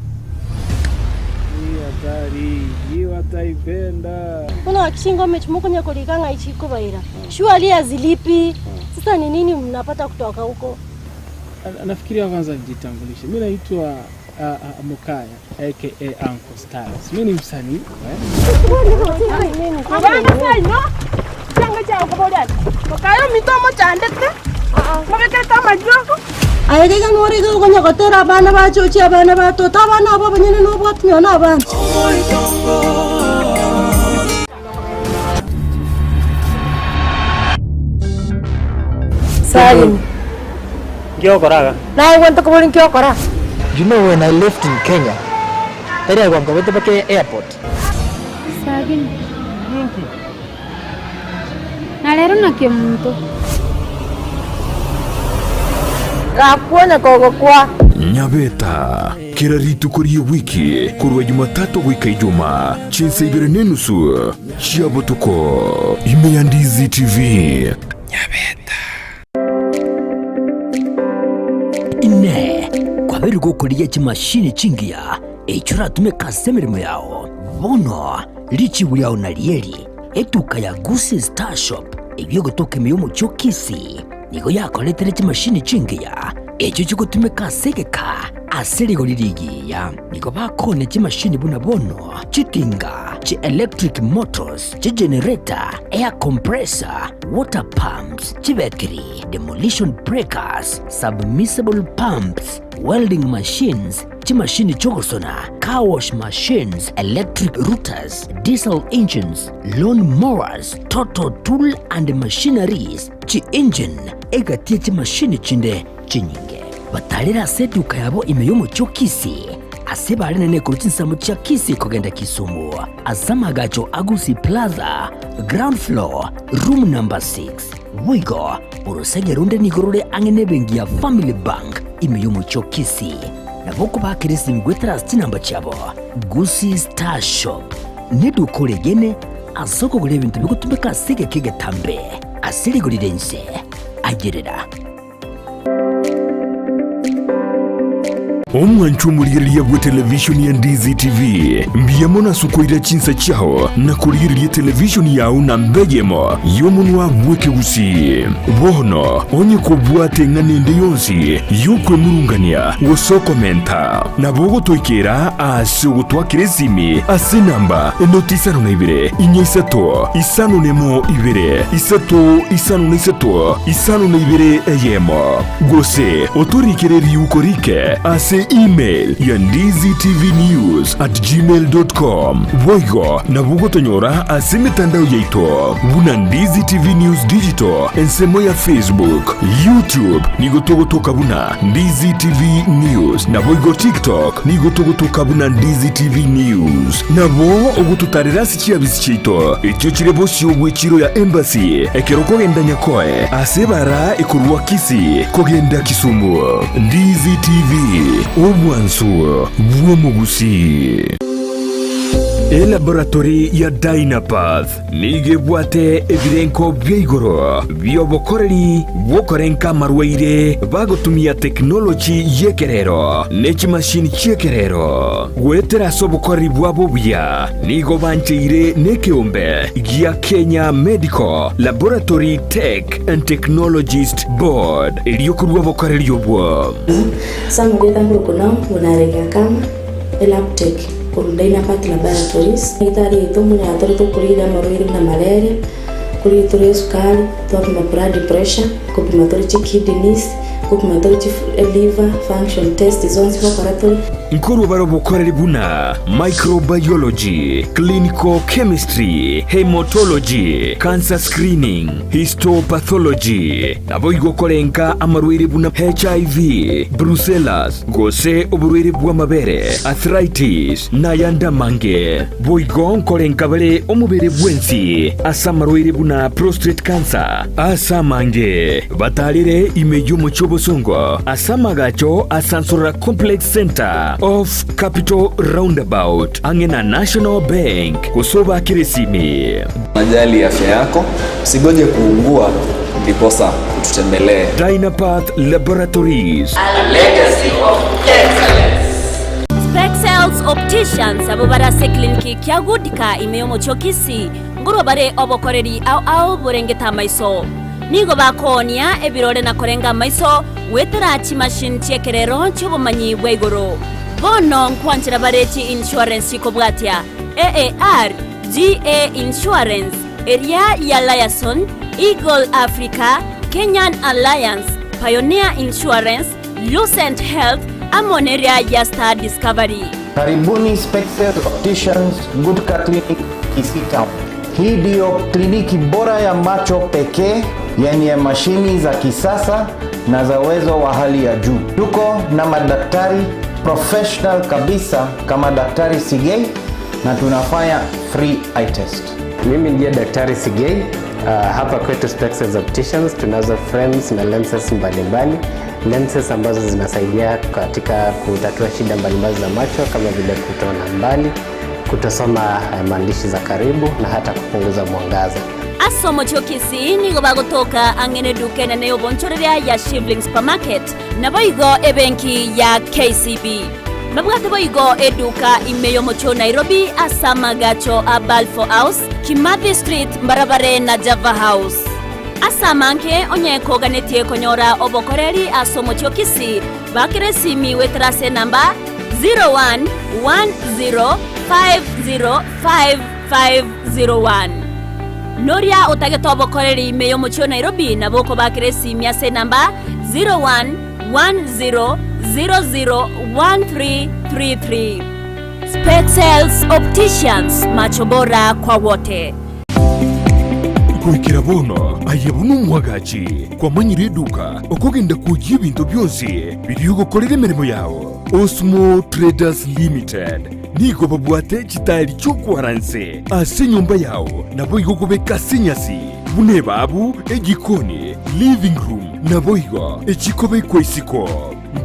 ni wataipenda kuna wakishingo mechumukonya kuliganga ichiko baira shwali azilipi sasa ni nini mnapata kutoka huko? Nafikiria kwanza nijitambulishe. Mimi naitwa Mukaya aka Uncle Stars. Mimi ni msanii. Abana saino. Changa cha kuboda. Mukaya mitomo chandete. Mabeke kama joko. Ayega nori go gonya gotera abana ba chochi abana ba tota abana abo banyene no bwatmyo na abana. Salim. Kyokoraga. Na went to go in Kyokora. You know when I left in Kenya, I went to the airport. Salim. Nalero na kimuntu. Gakuona kogo kwa. Nyabeta kira ritukuri wiki kurwa Jumatatu gwika Ijumaa chinsa ibere nenusu chiabotuko ime ya Ndizi TV. Nyabeta ine kwabiri gukuria chimashini chingia echura tumeka semirimo yao bono lichi yao na lieri etuka ya Gusii Star Shop ibyo gutoka imiyomo cyo Kisii nigo yakoletere chimashini chingia echo chikutumeka segeka asirigo lirigiya nigo bakone chimashini buna bono chitinga chi electric motors chi generator air compressor water pumps chi battery demolition breakers submersible pumps welding machines chi machine chogosona car wash machines electric routers diesel engines lawn mowers total tool and machineries chi engine egatie chi machine chinde chinyinge batarira seduka yabo imeyomo cyo Kisii asebare nene kurutsinsamu cya Kisii kugenda Kisumu azamagacho Gusii Plaza ground floor room number 6 wigo urusenge runde nigorore angene bengi ya Family Bank imeyomo cyo Kisii naboko bakirisi ngwetera stinamba cyabo Gusii Star Shop nidukoregene asoko gure ibintu bigutumeka sege kigetambe asirigurirense agerera omwanchumuliriria bwa televishoni ya Ndizi TV mbiyamona sukoira chinsa chao na kuliriria televishoni yao na mbegemo yomunwa bweke Gusii bono onye kubwate nganende yonsi yukwe murungania wosokomenta na bogo toikera asugo twakiresimi asinamba enoti isano na ibere inya isato isano nemo ibere isato isano na isato isano na ibere eyemo gose otorikere ukorike ase email ya ndiztvnews@gmail.com boigo na bugo tonyora ase mitandao yaito buna Ndizi TV News Digital ensemo ya Facebook YouTube nigotogotoka buna Ndizi TV News na boigo TikTok nigotogotoka buna Ndizi TV News na bo ogututarira sikia bisichito ekyo kirebo cyobwe kiro ya embassy ekeroko genda nyakoe ase bara ekurwa Kisii kogenda Kisumu Ndizi TV obwansu bwo mu Gusii. Laboratory ya Dynapath nigebwate ebirenko byeigoro byobokoreri bokorenka marwaire bagotumia teknoloji yekerero nekimashini cyekerero gwetera sobokoreri bwabo buya nigo bancheire nekiumbe gya Kenya Medical Laboratory Tech and Technologist Board eliyokurwa bokoreri yobwo samugeta kuna unarega kama elaptech Dynapath Laboratories itari itomu ya torito kulida marwiri na malaria kulitore sukari topima blood pressure kupima toriti kidneys kupima toriti liver function test zones laboratory nkuru baro bokoreri buna microbiology, clinical chemistry, hematology, cancer screening, histopathology nabo igokorenka amarwiri buna HIV, brucellosis gose oburwiri bwa mabere, arthritis na yanda mange boigon korenka bale omubere bwensi asamarwiri buna prostate cancer asamange batalire imeyo muchobosongo asamagacho asansora complex center of Capital Roundabout angena National Bank kusoba kiresimi. Najali afya yako, usigoje kuungua ndiposa ututembelee. Dynapath Laboratories, a legacy of excellence. Spexels Opticians abobarase kliniki kya gudika imeyomo chokisi ngoro bare obokoreri au borengeta maiso nigo bakonia ebirore na korenga maiso wetera chimashini chekerero chobomanyi bweigoro bono nkwanchira bareti insurance ikobwatia AAR GA Insurance area ya Liason Eagle Africa Kenyan Alliance Pioneer Insurance Lucent Health Amoneria ya Star Discovery. Karibuni Spexels Opticians Good Clinic Kisii Town. Hii ndio kliniki bora ya macho pekee yenye mashini za kisasa na za uwezo wa hali ya juu. Tuko na madaktari professional kabisa kama Daktari Sigei na tunafanya free eye test. Mimi ndiye Daktari Sigei. Hapa kwetu Spexels Opticians tunazo frames na lenses mbalimbali. Lenses ambazo zinasaidia katika kutatua shida mbalimbali za macho kama vile kutoona mbali, kutosoma maandishi za karibu na hata kupunguza mwangaza. Asomo chokisi nigo bagotoka angene dukene neyo bonchoreria ya Shivling Supermarket na boigo ebenki ya KCB. Mabwate boigo eduka imeyo mocho Nairobi asamagacho a Balfour House, Kimathi Street, Mbarabare na Java House. Asamanke onyeko ganetie konyora obokoreri asomo chokisi bakire simi wetrase namba 0110505501. Noria utageto bokoreri meyo mocho Nairobi na boko bakire simi ase namba 0110001333. Spexels Opticians, macho bora kwa wote. Kuikira bono ayebunu mwagachi kwa manyiri duka okogenda kujia bintu byose biriyo korera emirimo yawo. Osmo Traders Limited nigo babwate chitali chokwaranse ase nyumba yawo nabo igokobeka senyasi bune babu egikoni living room nabo igo echikobe kwaisiko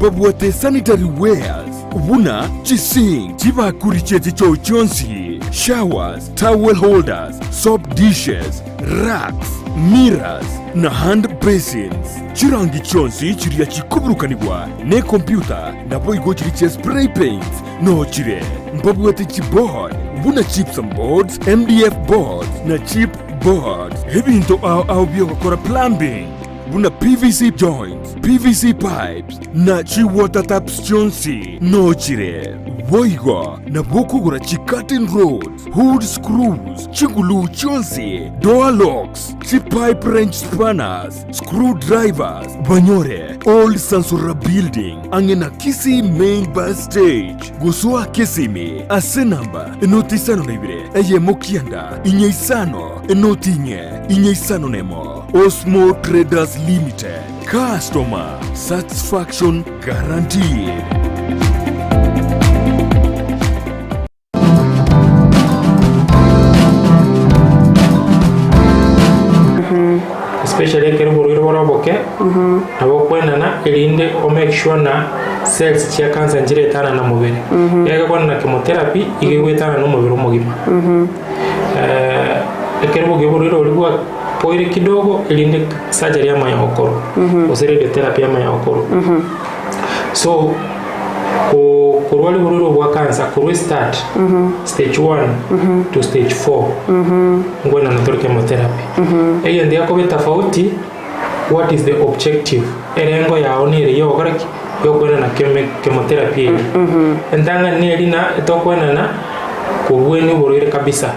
babwate sanitary wares buna chising chibakuri chete cho chonsi showers towel holders soap dishes racks mirrors na hand basins chirangi chonsi chiria chikuburukanibwa ne computer nabo igo chiri spray paints no chire mbabwate chipboard buna chips and boards MDF boards na chip boards hebinto au biokora plumbing buna PVC joints PVC pipes na chi water taps chonsi no chire boigo na bokugura chi curtain rods hood screws chigulu chonsi door locks chi pipe wrench spanners screwdrivers banyore old Sansura building angena Kisii main bus stage gusua Kisimi ase namba enotisano naibire eye mokianda inyeisano enotinye inyeisano nemo Osmo Traders Limited. Customer satisfaction guaranteed. Especially KERUBO omoke nabo kwenana elinde o make sure na cells cia cancer njiretana na mubiri yega kwenana chemotherapy igigwetana no mubiri mugima ekerubo giburiro ligwa poire kidogo elinde surgery ya mayokoro osere therapy ya mayokoro so kurwali buriro bwa cancer kurwe start stage 1 to stage 4 ngwena na chemotherapy eyo ndia ko tofauti. What is the objective erengo yao niri yo koreki yo kwena na chemotherapy endanga niri na to kwena na kubweni buriro kabisa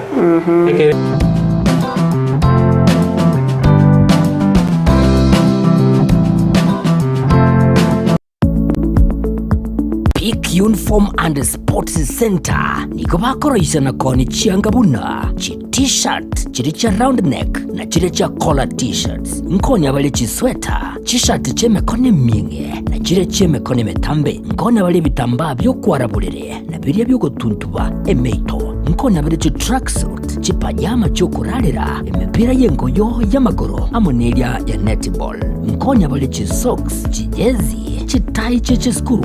Uniform and Sports Center niko bakoroisha na koni chiangabuna chi t-shirt chiri cha round neck na chiri cha collar t-shirts nkoni abale chi sweater t-shirt cheme kone minge na chiri cheme kone metambe nkoni abale bitamba byo kwarabulire na biriya byo gotuntuba emeito nkoni abale chi tracksuit chi pajama cyo kurarira emipira yengoyo y'amagoro amonelia ya netball nkoni abale chi socks chi jezi chi tie chi skuru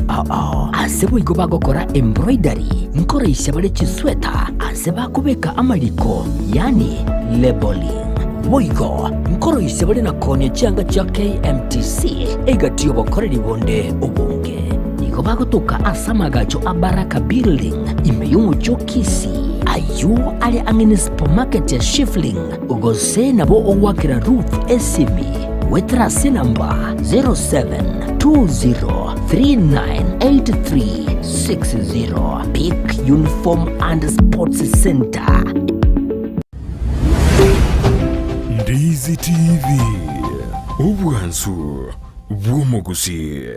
asebo iko bagokora embroidery nkoresha bale chi sweater aseba kubeka amaliko yani labeling boigo nkoroisha bale na konye cyanga cya KMTC egatiyo bakorera bonde ubunge niko bagotoka asamagacho abaraka building imeyumucho Kisii ayu ali angene supermarket ya Shifling ugose nabo owakira Ruth SCB wetrasi namba 0720398360 Peak Uniform and Sports Center. Ndizi TV ubwansu bw'umuguzi.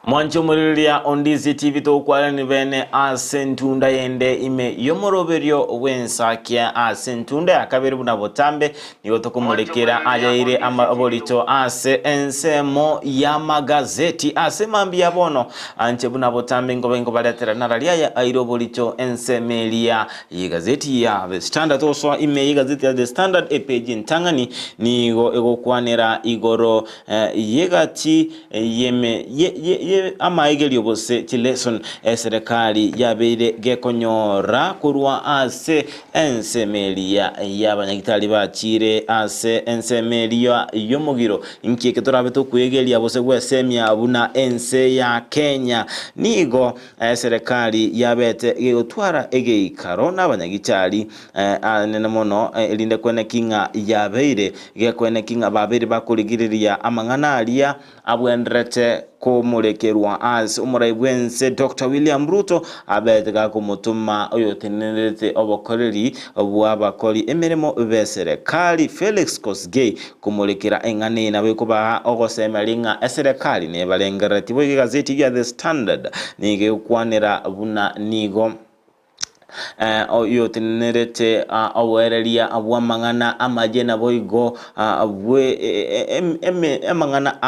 Mwancho muriria Ndizi TV to kwala ni bene asentunda yende ime yomoroberio wensakia asentunda akabiri buna botambe nigo tokumulekera ajaire amabolito ase ensemo ya magazeti ase mambi yabono anche buna botambe ngobengo baletera naralia ya airo bolito ensemelia yigazeti ya The Standard also ime yigazeti ya The Standard page ntangani nigo egokwanera igoro yegati yeme ama igelio bose tileson serikali yabeire gekonyora kurwa ase ensemelia y'abanyagitari bacire ase ensemelia yomugiro inkike torabe to kwegelia bose gwesemya buna ense ya Kenya nigo serikali yabete gutwara egeikaro n'abanyagitari nena mono elinde kwene kinga yabeire gekwene kinga babere bakurigiriria amanganaria abwendrete ko murekerwa as umuraibwense Dr. William Ruto abetega kumutuma oyo tenerete obokoreri obwabakori emeremo beserikali Felix Kosgei kumurekera engane nawe kuba ogosemelinga eserikali ne balengerati bo gazeti ya The Standard nige kwanera buna nigo oyo tenerete awereria abwamangana amajena boigo abwe emangana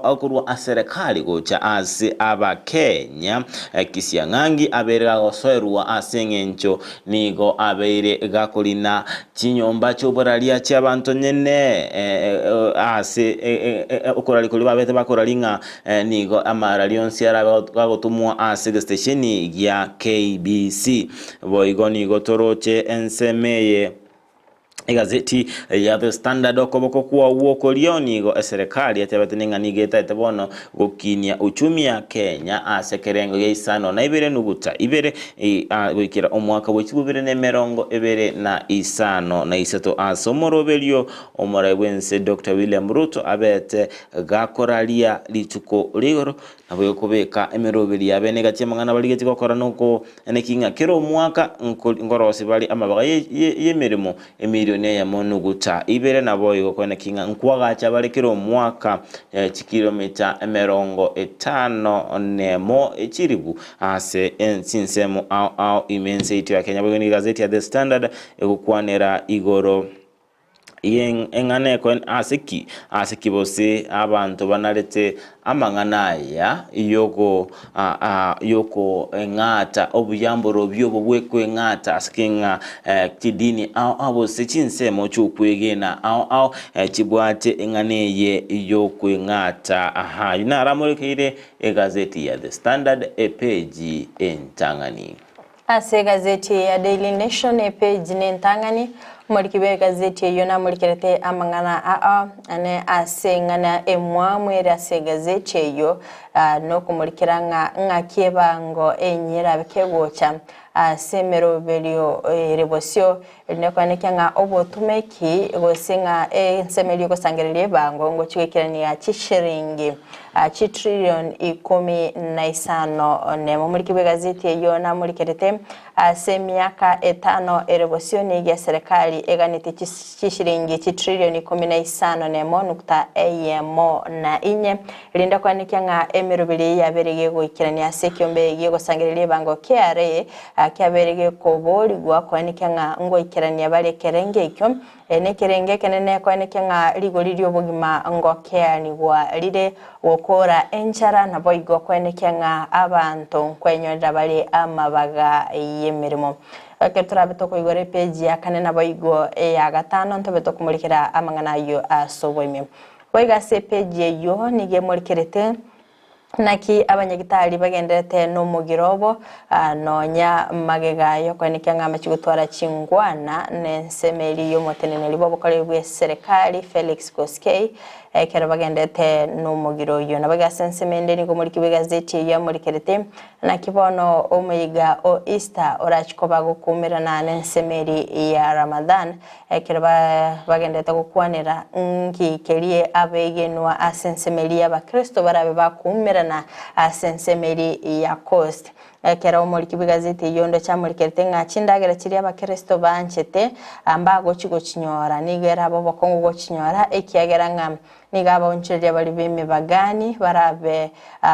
akurwa aserikali gocha ase abakenya Kisii ngangi aberega gosoerwa asengencho nigo abeire gakolina chinyomba choboralia cy'abantu nyene ase okorali kuli babete bakoralinga nigo amaralionsi aragotumwa ase station ya KBC boigoni gotoroche ensemeye gazeti ya The Standard okoboko kwa uoko lionigo serikali yatebateninga nigeta tebono gokinia uchumi ya Kenya asekerengo yeisano na ibere nuguta ibere wikira omwaka w'ikibubire nemerongo ibere na isano na isato asomorobelio omorabwense Dr. William Ruto abete gakoralia lituko ligoro nabo kubeka emerobeli abene gatyamangana baligeti gokora nuko enekinga kero omwaka ngorosi bali amabaga yemeremo emilio ne ya monuguta ibere na boy ko ne kinga nkwaga cha balikiro mwaka kilomita 50 nemo ekiribu ase ensinsemo au imense itu ya Kenya bwini gazeti ya The Standard ekukwanera igoro engane ko asiki bose abantu banarete amanganaya yoko engata obuyamboro byobo bwekwe ngata askinga kidini au abose chinsemo chukwegena au chibwate enganeye yokwe ngata inaramurikire egazeti ya The Standard page entangani ase gazeti ya Daily Nation page entangani Murikibe gazeti yona murikirete amangana ane asengana emwamwere ase gazeti yo no kumurikiranga ngakebango enyira bikegocha semero belio rebosio nekwaneka nga obotumeki gosenga ensemelio gosangerere bango ngo chwekirani ya chishiringi trillion 15 ne murikibe gazeti yona murikirete miaka 5 erebosio ni ya serikali eganite chishiringi trillion 15 nemo nukta eyemo na inye linda kwanika nga emirubiri yaberege goikirani asekyombe yego sangerere bango KRA kyaberege koboli gwa kwanika nga ngo ikirani yabale kerenge ikyo ne kerenge kenene kwanika nga ligoli lyobugima ngo kyani gwa lire wokora enchara na boygo kwanika nga abantu kwenyonda bali amabaga yemirimo Keturabito ko igore page ya kane na boygo ya gatano ntobeto kumurikira amangana yo asoboyime boyga se page yo nige murikirete naki abanyagitari bagenderete no mugirobo nonya magegayo kwanika ngama chigutwara chingwana nensemeli yo motenene libo bokorebwe serikali Felix Koskei kera bagendete no mugiro yo nabagasensemende ni ko muri kibigazeti ya muri kerete nakibono omuyiga o Easter orachikoba gukumira na nensemeli ya Ramadan kera bagendete gukwanira ngikelie abegenwa asensemeli ya bakristo barabe bakumira na asensemeli ya Coast kera omuri kibigazeti yondo chamuri kerete ngachindagera kiri abakristo banchete ambago chigo chinyora nigera abo bakongo go chinyora ekiyagera ngam nigaba onchirya bali bime bagani barabe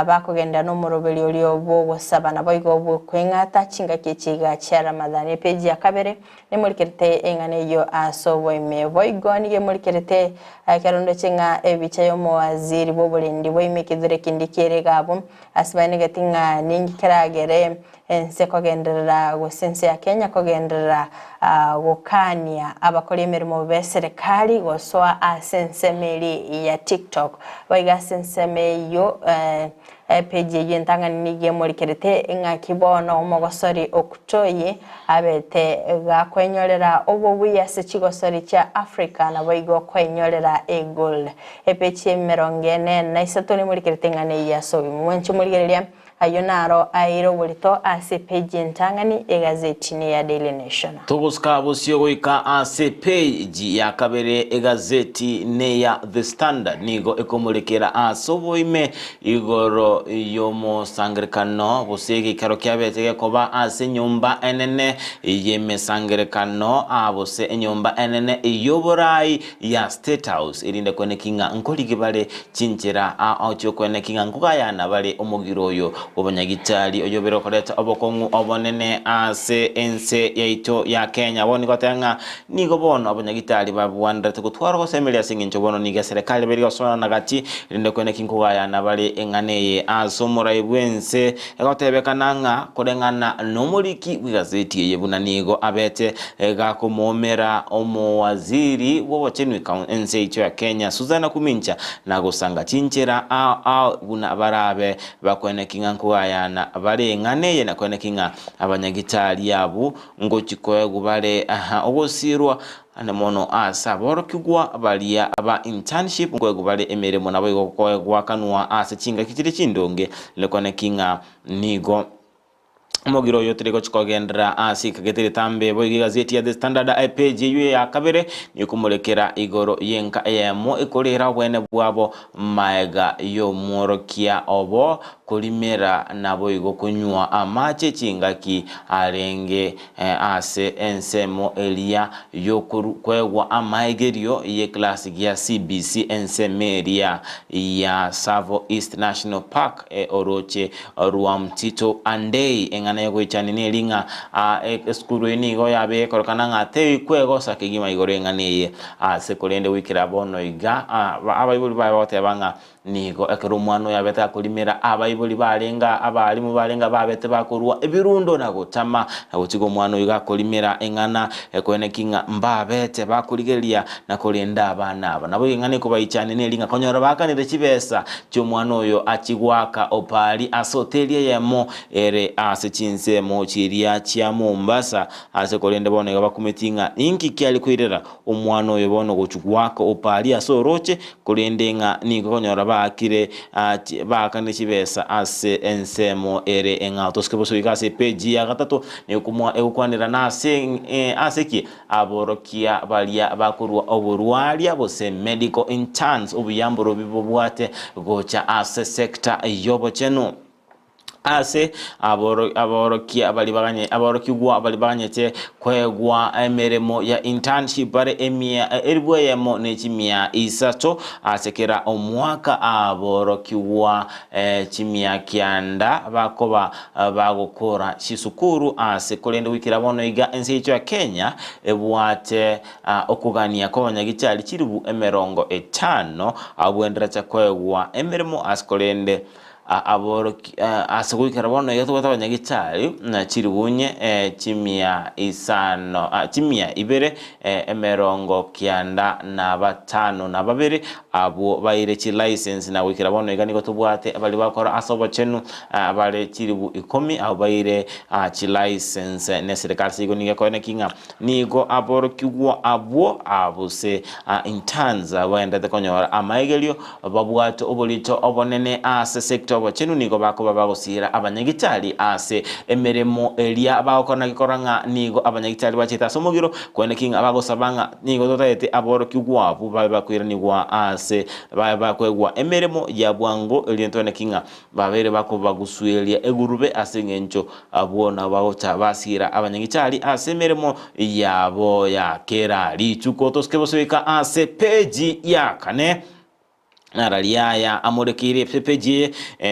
bakogenda no murobeli olio bobo sabana boygo bwo kwengata chinga kichiga cha Ramadan page ya kabere ni muri kerete engane yo asoboyime boygo nige muri kerete karondo chinga ebicha yo mowaziri bobolindi boyimekidure kindikere gabo asibane gatinga ningi karagere ense kogendera gosense ya Kenya kogendera gokania abakora emirimo be serikali gosoa asensemeli ya TikTok boiga sensemeyo page yentangani nige muri kerete ngakibono omogosori okutoyi abete gakwenyorera obo wiyase chigosori cha Africa na boigo kwenyorera gold page merongene na isatoni muri kerete ngane yaso mwenchi muri gerelia ayonaro airo bulito ase page entangani egazeti ya Daily Nation Togoska bosio goika ase page ya kabere egazeti ne ya The Standard nigo ekomulekera asoboime igoro yomo sangrekano bosege karo kyabetege koba ase nyumba enene yeme sangrekano abose enyumba enene yoborai ya State House irinde konekinga nkoligi bale chinchera aucho konekinga nkugayana bale omugiroyo obanyagitali oyobero koleta obokongu obonene ase ense yaito ya Kenya boni gotenga nigo bono abanyagitali babwandra tukutwara ko semeli asingincho bono niga serikali beri gosona nagati rinde kwene kinkugaya na bali enganeye asomora ibwense egotebekananga kodengana nomuliki bwigazeti yebuna nigo abete gakomomera omowaziri wobochenwe ense yaito ya Kenya Suzana Kumincha nagosanga chinchera buna barabe bakwene kinga nkugayana bali nganeye nakwene kinga abanyagitali yabo ngo chikoye gubale ogosirwa anemono asa borokigwa balia aba internship ngo gubale emeremo nabo igokwe gwakanwa ase chinga kitire chindonge lekone kinga nigo mogiro yote ko chikogendera asika getire tambe boy gazeti ya The Standard page yu ya kabere ni kumulekera igoro yenka emo ikolera bwene bwabo maega yo morokia obo kulimera nabo igo kunywa amache chingaki arenge ase ensemo elia yo kwegwa amaigerio ye classic ya CBC ensemeria ya Savo East National Park oroche ruamtito andei engana yego ichanine linga skuru enigo yabe korokana ngate kwego sakigima igoro engane ase kolende wikira bono iga abayibuli bayote banga nigo ekerumwano yabeta kulimera abayibuli balenga abalimu balenga babete bakurwa ebirundo nagotama nagotigo mwano iga kulimera engana ekwene kinga mbabete bakuligeria nakolenda abana aba nabo engane ko bayichanine linga konyora bakanire kibesa cyo mwano oyo achigwaka opali asotelie yemo ere ase chinse mo chiria chia Mombasa ase kolende bono bakumetinga inki kyali kwirera omwana oyo bono gochugwaka opali asoroche kolendenga nigo konyora bakire bakane kibesa ase ensemo ere engato skeboso ikase page ya gatatu ne kumwa ekwanira nase aseki aborokia balia bakurwa oburwalia bose medical interns obuyamburo bibobwate gocha ase sector yobo cheno ase aborokia abalibaganye te kwegwa emeremo ya internship bare emia eribweyemo nechimia isato asekera omwaka aborokiwa chimia kyanda bakoba bagokora chisukuru ase kolende wikira bono iga ensi ya Kenya ebwate okugania konya gichali chiribu emerongo 5 abwendera cha kwegwa emeremo askolende aboroki asagwikara bono yato batabanya gitari na chiribunye chimia isano chimia ibere emerongo kyanda na batano na babere abo bayire chi license na wikira bono igani ko tubwate abali bakora asobo chenu abale chiribu 10 abo bayire chi license ne serikali sigo ninge ko kinga nigo aborokiwa abo abuse interns abenda te konyora amaigelio babwato obolito obonene ase sector wachenu nigo bako babagosira abanyagitali ase emeremo elia abakona gikoranga nigo abanyagitali bachita somogiro kwene king abagosabanga nigo totete aboro kigwabu babakwira nigwa ase babakwegwa emeremo ya bwango elientone kinga babere bako baguswelia egurube ase ngencho abona baota basira abanyagitali ase emeremo yabo ya kera lichukotos keboseka ase page ya kane naraliaya amurekire pepeje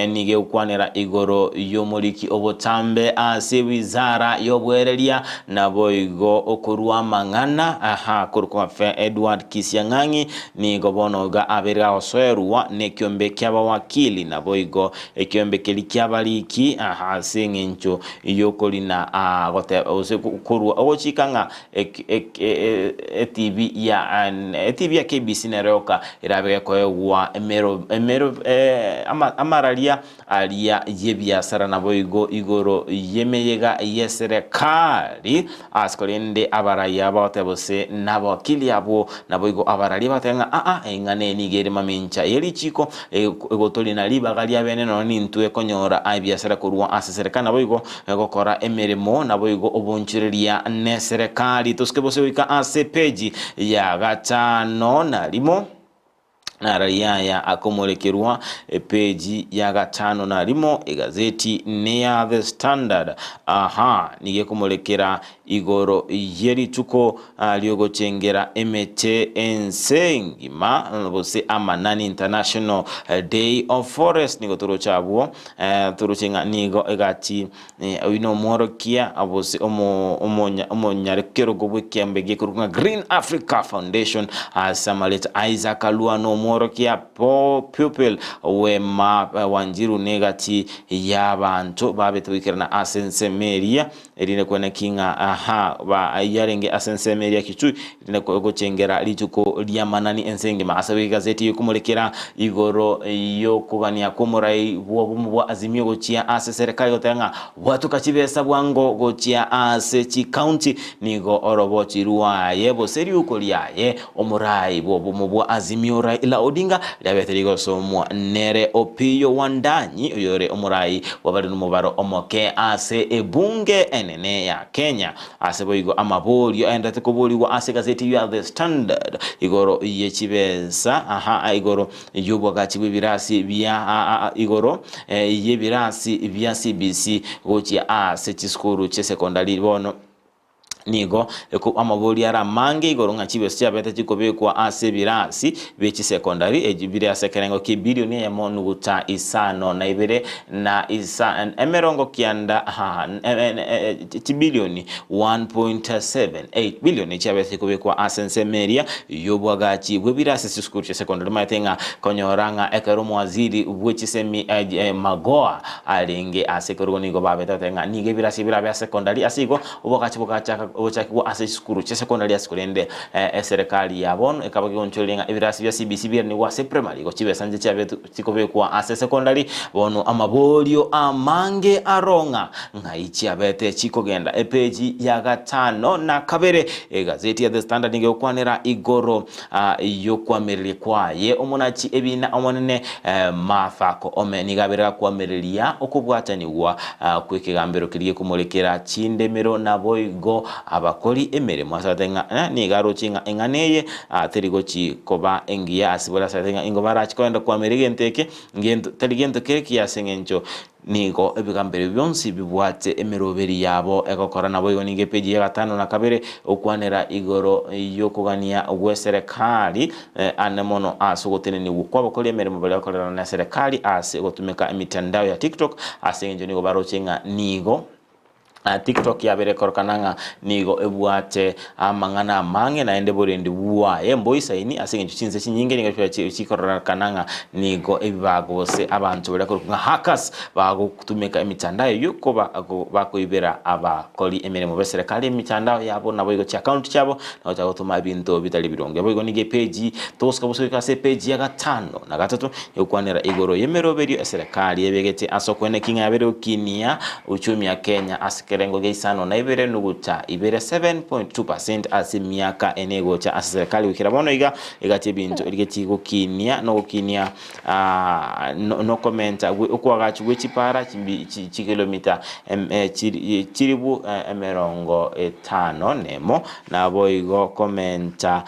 nige ukwanira igoro yomuriki obotambe ase wizara yobwereria naboigo okurwa mangana kurukwa fe Edward Kisii nigo bonoga aberga oswerwa nekyombe ky'abawakili naboigo ekyombe keliky'abaliki ase ngencho yokolina gote ose kurwa ogochikanga TV ya KBC neroka irabega koywa emero amaralia alia yebiasara naboigo igoro yemeyega yeserekali askolende abaraya batebose nabakili abo naboigo abarali batenga engane nigere mamincha yeli chiko egotoli na liba gali abene no nintwe konyora abiasara kurwa aseserekana naboigo gokora emeremo naboigo obonchireria neserekali toskebose wika ase page ya gatano nalimo narayaya akomolekerwa page ya gatano na limo egazeti near The Standard nige kumolekera igoro yeri tuko liogo chengera emete ensengima bose amanani International Day of Forest nigo turo chabuo turuchenga nigo egati wino morokia abose omo nyarekero gobwe kiambege kurunga Green Africa Foundation asamaleta Isaac Aluano morokia pupil wema wanjiru negati yabantu babetwikirana asense meria erine kwene kinga ba yarenge asensemeria kichu ne gochengera lituko lya manani ensenge masabe gazeti yukumulekera igoro yo kugania kumurai bwo azimio gochia ase serikali gotenga watu kachibesa bwango gochia ase chi county nigo orobo chirua yebo seri uko lyaye omurai bwo azimio Raila Odinga lyabeterigo somwa nere Opiyo Wandanyi oyore omurai wabali numubaro omoke ase ebunge enene ya Kenya ase boigo amabolio endate kuboliwa ase gazeti ya The Standard igoro yechibesa igoro yobwagachi bwibirasi bya igoro yebirasi bya CBC gochi ase chiskuru che secondary bono nigo eko amaboli ara mange igoro ngachibe sia beta chikobekwa ase birasi bechi secondary ejibire ase kerengo ki bilioni ya monu guta isano na ibere na isa emerongo kianda bilioni 1.78 bilioni chabe chikobekwa ase nsemeria yobwagachi bwebirasi sikuru che secondary matenga konyoranga ekeromo waziri bwechi semi magoa alenge ase koronigo babeta tenga nige birasi birabe secondary asigo obwagachi bwagacha ochakiwa ase skuru che secondary asikulende serikali yabon ekabagi oncholenga ibirasi bya CBC bya ni wase primary go chibe sanje chabetu chikobekwa ase secondary bono amabolio amange aronga ngaichi abete chikogenda epeji ya gatano na kabere gazeti ya The Standard nge okwanera igoro yokwamerere kwaye omunachi ebina omonene mafako omenigaberera kwamereria okubwataniwa kwekegambero kiriye kumulekera chindemero na boigo abakori emeremo asatenga nigaro chinga enganeye terigo chi koba engia asibora asatenga ingobara chikwenda kwamerege nteke ngendo teligento kereki yasengencho nigo ebigambere byonsi bibwate emeroberi yabo egokora nabo yoninge peji ya gatano na kabere okwanera igoro yokugania gwe serikali anemono asogotene ni ukwabo kole emeremo bali akorera na serikali ase gotumeka emitandao ya TikTok asengenjo nigo barochenga nigo TikTok ya bere korkananga nigo ebwate amangana mange na ende borendi buwa mboisa ini asengenjo chinze chinyinge ninga chikorkananga nigo ebibagose abantu bari korkunga hackers bago kutumeka emitandao yuko bakoibera abakoli emeremo be serikali emitandao yabo nabo igo chi account cyabo naho cyagotuma ibintu bitali bironge abo igo nige page toska busubika se page ya gatano na gatatu yokwanera igoro yemeroberio serikali yebegete asokwene kinga yabere ukinia uchumi ya Kenya kerengo geisano na ibere nuguta ibere 7.2% asi miaka enego cha serikali wikirabono igati bintu igati gukinia no gukinia no commenta ukwagachi wechipara kilomita chiribu emerongo 5 nemo na boigo commenta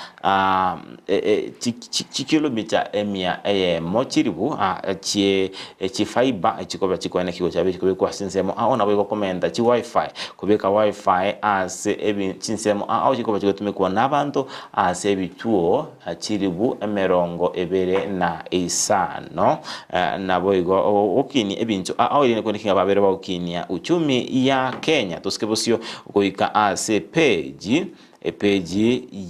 kilomita emia mo chiribu chi fiber chikoba chikwana kigo chabe chikobekwa sinsemo na boigo commenta chi wifi kubeka wifi ase ebi chinsemo au chikoba chikotumekwa nabantu ase ebituo chiribu emerongo ebere na isano na boigo okini ebintu au ile kwenekinga babere ba ukinia uchumi ya Kenya toskebosio goika ase page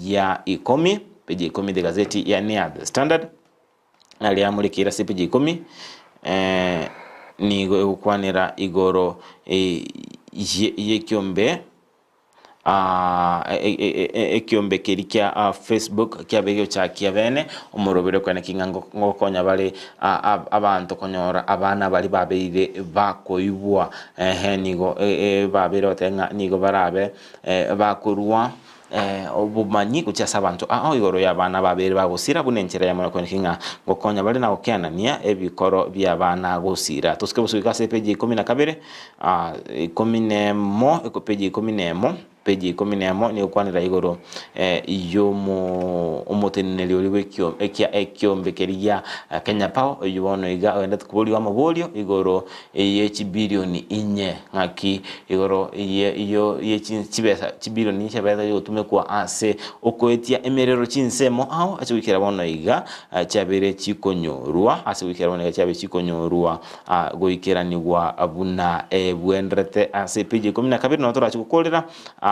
ya ikomi page ikomi de gazeti ya The Standard aliamulikira se page ikomi nigo ukwanira igoro yekiombe ekiombe kirikia Facebook kyabegyo chakia bene omurobere kwana kingango ngokonya bali abantu konyora abana bali babeire bakoibwa nigo babere otenga nigo barabe bakurwa obumanyi kuchasa abantu igoro y'abana babere bagusira bunenchera ya mwana kinga ngokonya bali na okianania ebikoro bya bana gusira tuske busubika se page 12 11 eko page 11 page 11 ni ukwanira igoro yomo omoteneli oliwekyo ekiombe keria Kenya Power yubono iga wenda tukubuli wa mabolio igoro yechi bilioni 4 ngaki igoro ye chibesa chibilioni chabeza yotumekwa ase okoetia emerero chinsemo aho achikira bono iga chabere chikonyorwa ase wikira bono chabe chikonyorwa goikera ni gwa abuna bwendrete ase page 12 no tora chikukolera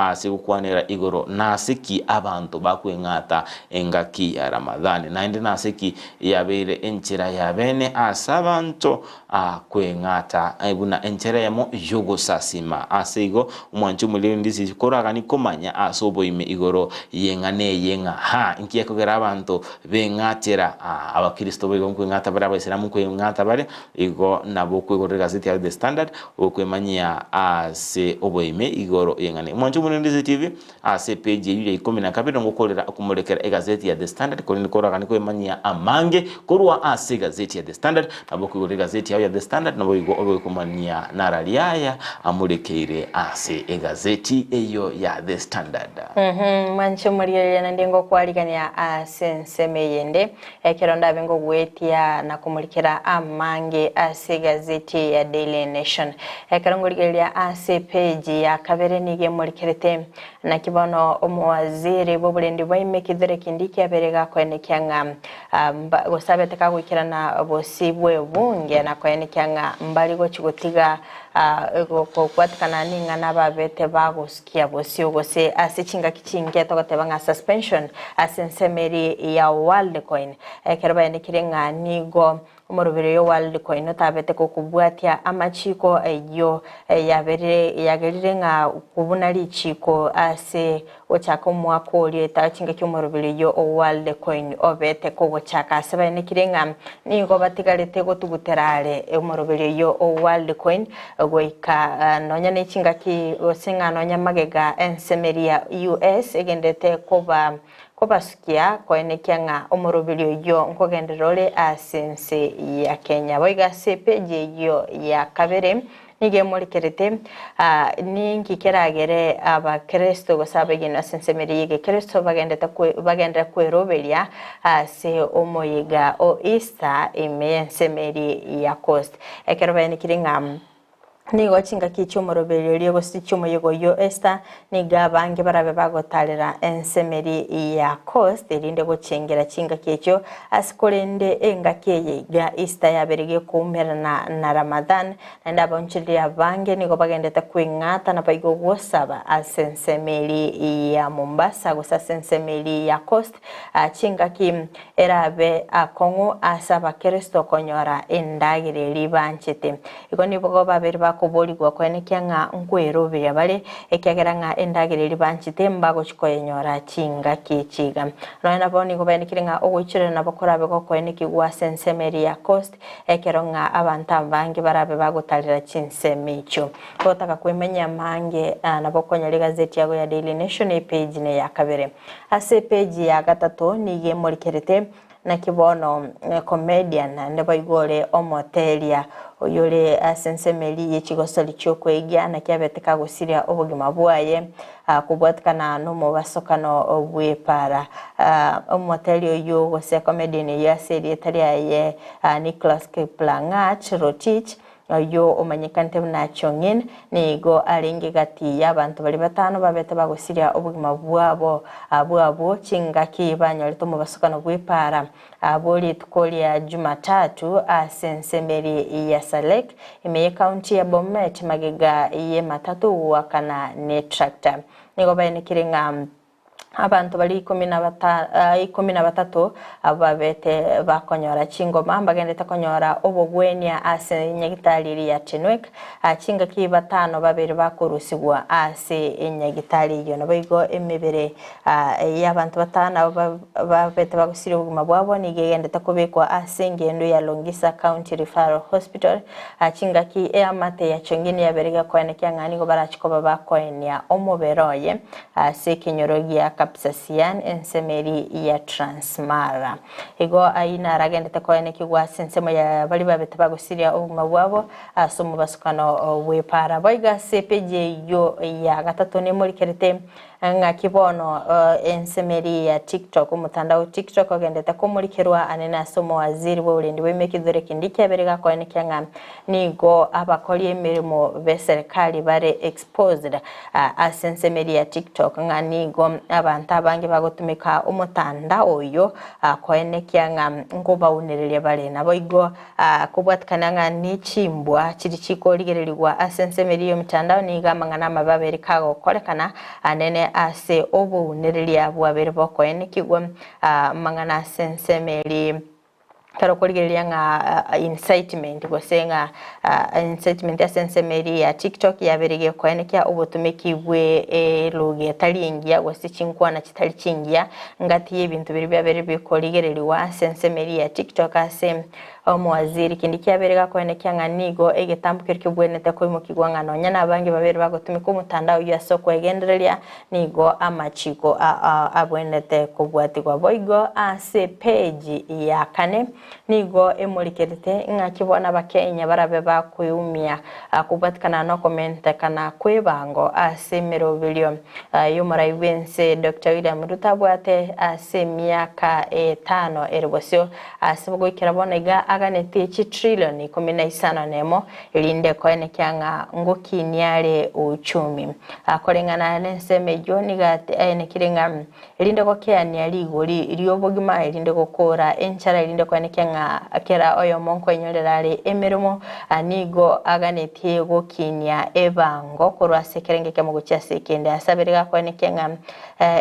ase gukwanira igoro nasiki abantu bakwengata engaki ya Ramadhani naende nasiki yabeire enchera ya bene ase abantu kwengata ebuna enchera yamo yogo sasima ase igo umwanchu muliro Ndizi koraga ni komanya ase oboime igoro yenga ha inkiye kogera abantu bengatera abakristo bego kwengata bara abaisilamu kwengata bare igo nabo kwegorera gazeti ya The Standard okwemanya ase oboime igoro yengane mwanchu muliro Ndizi TV ase page yuye 12 ngokorera kumulekera egazeti ya The Standard kuri koraga ni kwemanya amange korwa ase gazeti ya The Standard nabo kwegorera gazeti ya The Standard nabo igo obekumanya naraliaya amulekeire ase egazeti eyo ya The Standard. Mwancho muri na ndengo kwaligania asensemeyende ekironda bengo gwetia na kumulikira amange ase gazeti ya Daily Nation ekarongoligelia ase page ya kabere nige mulikirete na kibono omwaziri bobulendi bwaime kidhere kindiki aberega kwenekyanga gosabete kagwikira na bosibwe bunge na kwenekyanga mbali go chigutiga kwatikana ninga nababete bagusikia bosi ogose asichinga kichinge togoteba nga suspension asensemeri ya Worldcoin keraba nikirenga nigo umurubire yo Worldcoin tabete kokubwatia amachiko eyo yagerire nga kubuna lichiko ase ochako mwako oli etachinga cy'umurubire yo Worldcoin obete ko chaka seba nikirenga nigo batigalete gotuguterare umurubire yo Worldcoin goika nonya nechinga ki osenga nonya magega ensemeri ya US egendete kobasukia kwenekyanga omurubiri yo nkogenderole asense ya Kenya boiga sepeje yo ya kabere nige mulikerete ningi keragere abakristo gosabegina asensemeri yige kristo bagenda kwerobelia se omoyiga o Easter imensemeri ya Coast ekerobene kiringa nigo chinga kichomorobelyo liyo sichumo yogo yo Easter niga bange barabe bagotalera ensemeri ya Coast irinde gochengera chinga kicho asikolende enga keye ga Easter yaberege kumpera na Ramadan nanda bonchili ya bange nigo bagendeta kwingata na baigo gosaba asensemeri ya Mombasa gosa sensemeri ya Coast chinga kim erabe akongo asaba Kristo konyora endagire libanchete iko nibo babiri kuboli gwa kwenekyanga nkwerobya bale ekyageranga endagire libanchite mbago chikoyenyora chinga kichiga nona boni kubenekirenga ogochire nabakora bego kweneki gwa sensemeri ya Coast ekeronga abantu abange barabe bagotalira chinsemicho botaka kwemenya mange nabokonyere gazeti yago ya Daily Nation page ne ya kabere ase page ya gatatu nige molikerete na kibono comedian ndeba igore omotelia oyole asensemeli yechigosoli chokwegia na kyabeteka gusiria obugima bwaye kubwatikana no mu basokano obwepara omoteli oyo gose comedian ya serie taliaye Nicholas Kiplangat Rotich yo omanyekante na chongin nigo alinge gati y'abantu bali batano babete bagusiria obugima bwabo chingaki banyolito mu basokano bwepara aboli tukolia Jumatatu asensemeri ya Salek imeye county ya Bomet magega ye matatu wakana ne tractor nigo bayenekirenga abantu bali 13 ababete bakonyora chingoma mbagendeta konyora obogwenia ase nyegitali ya Chinwek chinga ki batano babiri bakurusigwa ase enyegitali yo nabigo emibere y'abantu batano babete bagusiri ubugima bwabo nigendeta kubekwa ase ngendo ya Longisa County Referral Hospital chinga ki amate ya chongini yaberega kwenekya ngani go barachikoba bakoenia omoberoye ase kinyorogia Kisii ensemeri ya Transmara ego aina ragendeta koyeneki gwa sensemo ya bali babete bagusiria ubugima bwabo asomo basukano wepara boiga sepeje yo ya gatatu ne muri kerete nga kibono ensemeri ya TikTok umutandao TikTok ogendete kumurikirwa anena somo waziri w'uburundi w'imikizure kindi kyaberega kwanekya nga nigo abakori emirimo be serikali bare exposed asensemeri ya TikTok nga nigo abantu abangi bagotumika umutanda oyo kwanekya nga ngoba unerere bare nabo igo kubwatkana nga nichimbwa chiri chikoligererwa asensemeri yo mutandao niga mangana mababere kago kolekana anene ase obu nerelia bwabere bokwenekigwa mangana sensemeri karo koligerelia nga incitement gosenga incitement ya sensemeri ya TikTok yaberege kwenekya obutumiki bwe luge talingia gosichinkwa na kitali chingia ngati y'ebintu biri byabere bikoligererwa sensemeri ya TikTok ase omwaziri kindi kyaberega kwenekya nga nigo egetambukiro kibwenete ko imukigwa nga nonya nabangi babere bagotumika umutandao yasoko egenderelia nigo amachiko abwenete kubwatigwa boigo ase page ya kane nigo emurikerete nga kibona bakenya barabe bakuyumia kubwatikana no comment kana kwebango ase merobilio yomuraibense Dr. William Rutabwate ase miaka 5 eribosyo ase bugokera bonega aganete trillion 15 nemo ilinde kwenekya nga ngokiniale uchumi akolengana nenseme joni gati nekirenga ilinde kokea ni aligoli lyobogima ilinde kokora enchara ilinde kwenekya nga akera oyo monko enyolerale emirimo anigo aganete gokinia ebango korwa sekerenge kya mugocha sekende asaberega kwenekya nga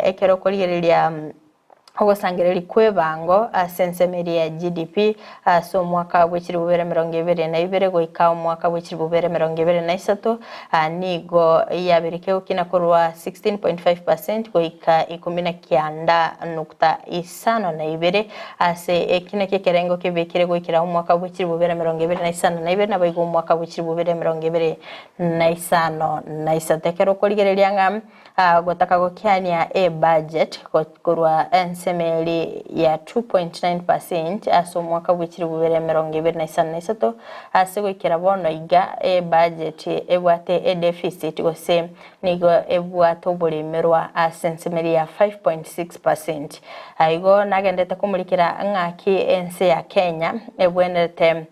ekero koligerelia ogosangereri kwebango sensemeri ya GDP so mwaka w'ekiri bubere 2022 goika mwaka w'ekiri bubere 2023 nigo yabereke ukina korwa 16.5% goika 19.52 ase ekine kekerengo kebekire goikira mwaka w'ekiri bubere 2025 na bigo mwaka w'ekiri bubere 2025 na isatekero koligerelia nga gotaka gokyania budget korwa ensemeri ya 2.9% aso mwaka w'ekiri bubere 2023 ase goikira bono iga budget ebwate deficit gose nigo ebwate obulemerwa asensemeri ya 5.6% aigo nagendete kumulikira ngaki ense ya Kenya ebwenete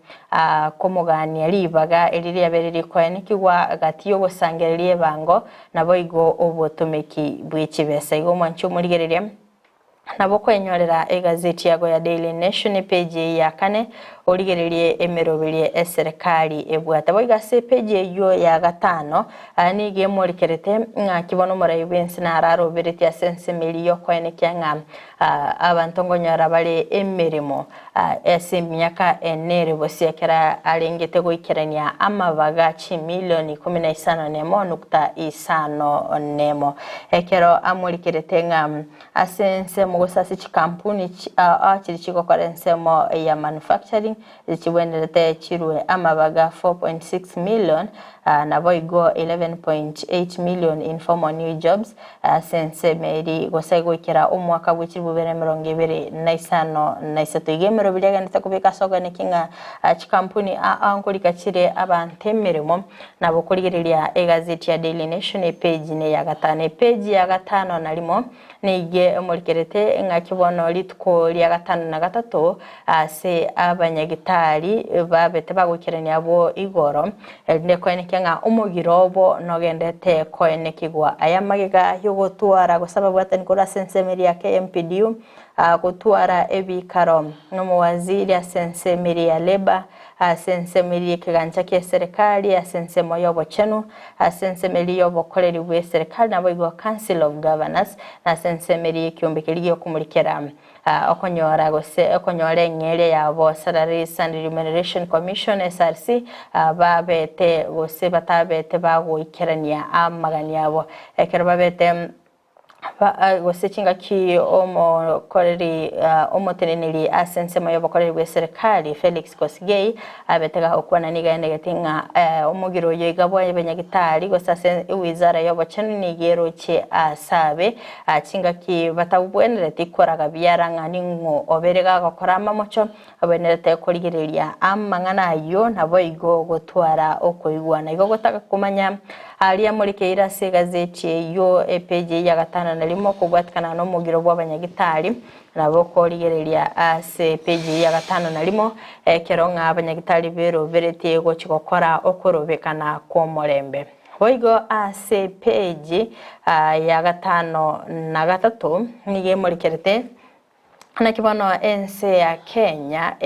komogania libaga eliri yabereri kwanekigwa gati yobosangererie bango nabo igo obotomeki bw'ekibesa igo mwancho muligereria nabo kwenyorera egazeti yago ya Daily Nation page ya kane oligererie emeroberie serikali ebwata boigase page yo ya gatano anige murikerete nga kibono murayibensi na araro bereti ya sensemeri yo kwenekya nga abantu ngonyara bale emirimo ese myaka enere bosiekera alengete goikerania amabaga chi milioni 15 nemo nukta isano nemo ekero amurikerete nga asense mugosasi chikampuni chiri chikokorensemo ya manufacturing chiwenderete chirwe amabaga 4.6 million na boigo 11.8 million informal new jobs sensemeri gosaigo ikira umwaka w'ekiri bubere 2025 na isatu igemero bilyaga nitakubika soga nekinga chikampuni ankolika chire abantemeremo nabo kuligerelia egazeti ya Daily Nation page ne ya gatano page ya gatano nalimo nige murikerete nga kibono litko lya gatano na gatatu ase abanyagitari babete bagukirania abo igoro ne kweneke nga umugirobo nogendete kwenekigwa aya magiga yo gutwara gusaba bwatani kora sensemeri ya KMPDU gutwara ebikaro no muwaziri ya sensemeri ya leba sensemeri kiganja ke serikali ya sensemo yobo chenu sensemeri yobo koleri bwe serikali nabo igwa Council of Governors na sensemeri kyombekeliyo kumulikera okonyora gose okonyora ngere yabo Salaries and Remuneration Commission SRC babete gose batabete bagoikerania amagani yabo ekero babete gosechinga ki omo koleri omotenenili asensemo yobokoreri bwe serikali Felix Kosigei abetega okwana niga negetinga omugiro yegabo y'abanyagitari gosase wizara yobochenu nigero che asabe achinga ki batabwenere tikoraga byaranga ningo oberega gakora amamocho abenerete koligereria amangana yo nabo igo gotwara okoigwana igo gotaka kumanya alia mulikeira se gazeti yo page ya 5 kubwatikana no mugiro bw'abanyagitari nabo korigereria ase page ya 5 keronga abanyagitari bero berete go chikokora okorobekana kwa morembe boigo ase page ya 5 nige mulikerete na kibono ense ya Kenya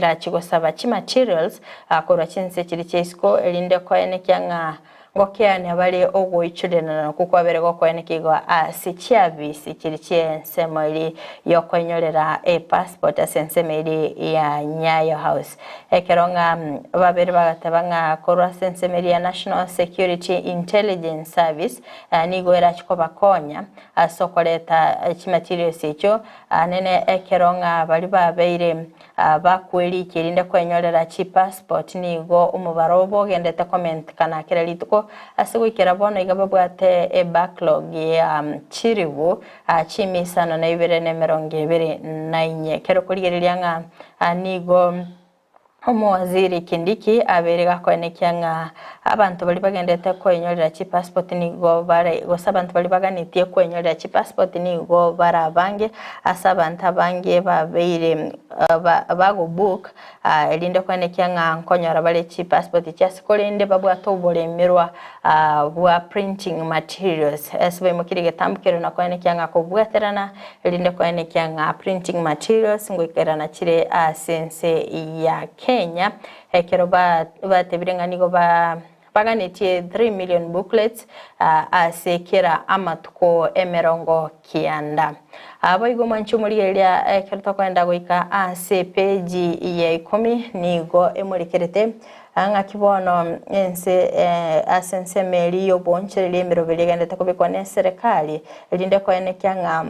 rachigosaba chi materials akorwa chinse chiri chesko elinde ko enekyanga ngokeane abali ogwichurena kuko abere go kwenekigwa asichiabisi chiri chensemoli yokwenyorera passport asensemeli ya Nyayo House ekeronga babere bagatabanga korwa sensemeli ya National Security Intelligence Service nigwera chikoba konya asokoleta chi materials echo nene ekeronga bali babeire bakweli kirinde kwenyorera chi passport nigo umubarobo gendete comment kana kera lituko asugikira bono igababwate backlog ya chiribu chimisano na 224 kero kurigereria nigo Omwaziri Kindiki aberega kwenekyanga abantu bali bagendete kwenyorera chi passport nigo bare gosabantu bali baganitie kwenyorera chi passport nigo bara bange asabantu abange babeire bago book elinde kwenekyanga nkonyora bali chi passport kyasikolende babwato bolemerwa bwa printing materials esbe mukirige tambukero na kwenekyanga kubwaterana elinde kwenekyanga printing materials ngwekerana chire sense ya Kenya keroba batebirenga nigo baganitie 3 million booklets asekera amatuko emerongo kianda aboigo manchumuri elia kerto kwenda goika ase page ya 10 nigo emurikerete anga kibono ense asense meli yo boncherele emerobele gende takobekwa ne serikali elinde ko enekyanga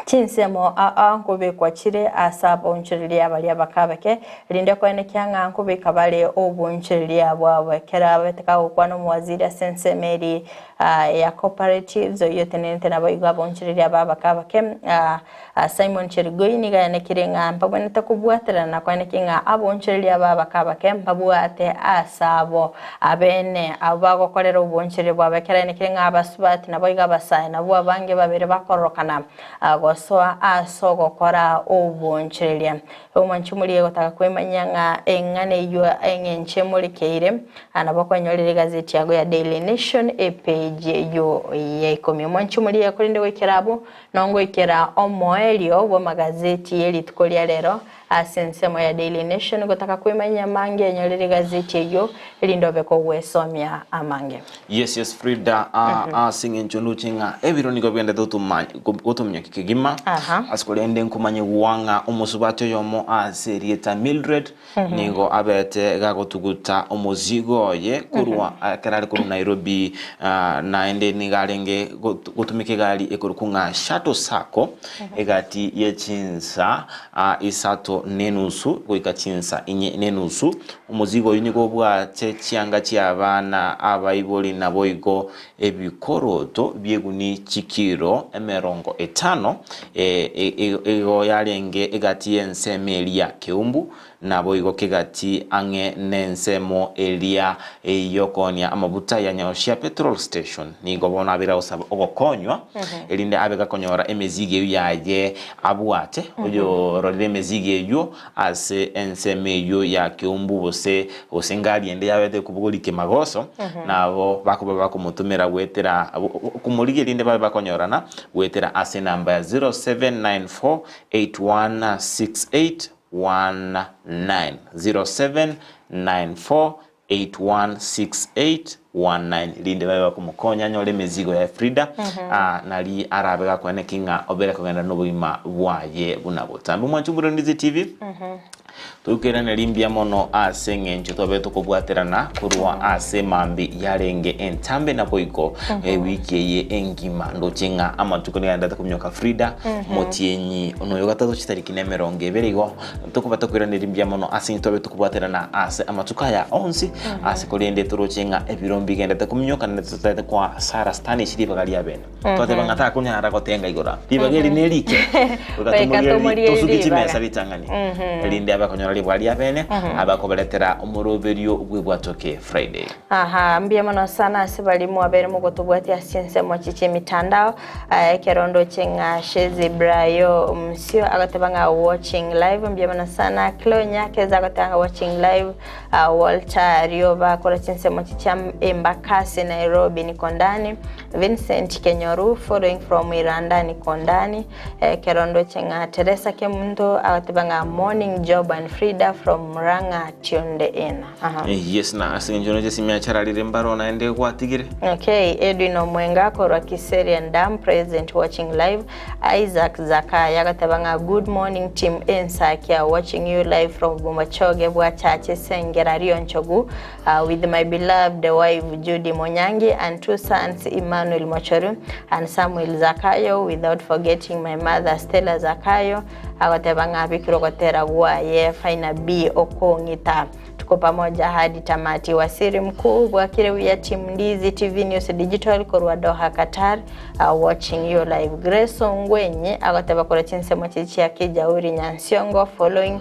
chinsemo ankobe kwa chire asaba onchirili abali abakabake linde ko enekyanga ankobe kabale obunchirili abwawe kera beteka okwano mwaziri asensemeri ya cooperatives yotenente nabo igabo onchirili abakabake Simon Cherigoini ga nekirenga mpabone takubwatera na kwa nekinga abonchirili abakabake mpabwate asabo abene abago kolera obunchirili bwawe kera nekirenga abasubati nabo igabasai nabo abange babere bakorokana gosoa asogo kora oboncherelia omanchumuliye gotaka kwemanyanga engane yo engenche muri keire anabakwanyorere gazeti yago ya Daily Nation page yo yekomi omanchumuliye kurinde wekirabo nongo ikera omoelio bo magazeti yeli tukolia lero asensemo ya Daily Nation gotaka kwemanya mange enyorere gazeti yo elindobe ko wesomya amange yes FRIDAH singenchonu chinga ebiro nigo bende gutumnya kigima askolende nkumanye wanga omusubato yomo aserieta Mildred nigo abete gagotuguta omuzigo ye kurwa karali kuru Nairobi naende nigalenge gutumike gali ekurukunga shato sako egati yechinsa isato nenusu goika chinsa inye nenusu omuzigo yinigo bwate chianga cyabana abayiboli naboigo ebikoroto byeguni chikiro emerongo 5 ego yarenge egati yensemeli ya Keumbu nabo igo kegati ange nensemo elia yokonia amabuta ya Nyaoshia petrol station nigo bona abira usaba ogokonywa elinde abega konyora emezige yaje abuate oyo rode emezige yo ase enseme yo ya Keumbu bose osengali ende yabete kubugolike magoso nabo bakuba bakumutumira wetera kumulige linde babe bakonyorana wetera ase namba ya 0794816819 0794816819 linde babe kumukonya nyole mezigo ya FRIDAH nali arabega kwene kinga obere kugenda n'obuyima bwaye bunabotambu mwanchumburo Ndizi TV tukera nelimbia mono asengencho tobe tukubwaterana kurwa ase mambi yarenge entambe na boiko wiki ye engima ndochenga ama tukonenda takumyoka FRIDAH motienyi ono yogatatu chitariki nemerongo eberigo tukubata kwera nelimbia mono asengencho tobe tukubwaterana ase ama tukaya onsi ase kolende turochenga ebirombi genda takumyoka ndetete kwa Sara Stani shiriba galia bene tote bangata kunyara kotenga igora libageri nelike ugatumuri tosukichime sabitangani elinde bakonyora libwali abene abakobeletera umuroberio gwibwatoke Friday. Mbia mono sana asibalimu abere mugotubwati asinse mochiche mitandao kerondo chenga shezi brayo msio agatebanga watching live. Mbia mono sana Klonya keza agatanga watching live. Walter Rioba kora chinse mochiche Embakasi Nairobi nikondani. Vincent Kenyoru following from Iranda nikondani. Kerondo chenga Teresa Kemundo agatebanga morning job and FRIDAH from Muranga tuned in. Yes na asinjono jesi miachara lirembaro na ende kwa tigire. Okay, Edwin Omwenga kora Kisii and Nyamira present watching live. Isaac Zakaya gatabanga good morning team ENSAKIA watching you live from Bumachoge bwa chache Sengera Rionchogu with my beloved wife Judy Monyangi and 2 sons Emmanuel Mochoru and Samuel Zakayo, without forgetting my mother Stella Zakayo agatabanga bikirogotera gwa ye Faina B Okongita. Tuko pamoja hadi tamati. Wasiri mkuu wa Kirewia team Ndizi TV News Digital korwa Doha Qatar watching you live. Grace Ongwenye agataba kora chinse mochichi ya Kijauri Nyansiongo following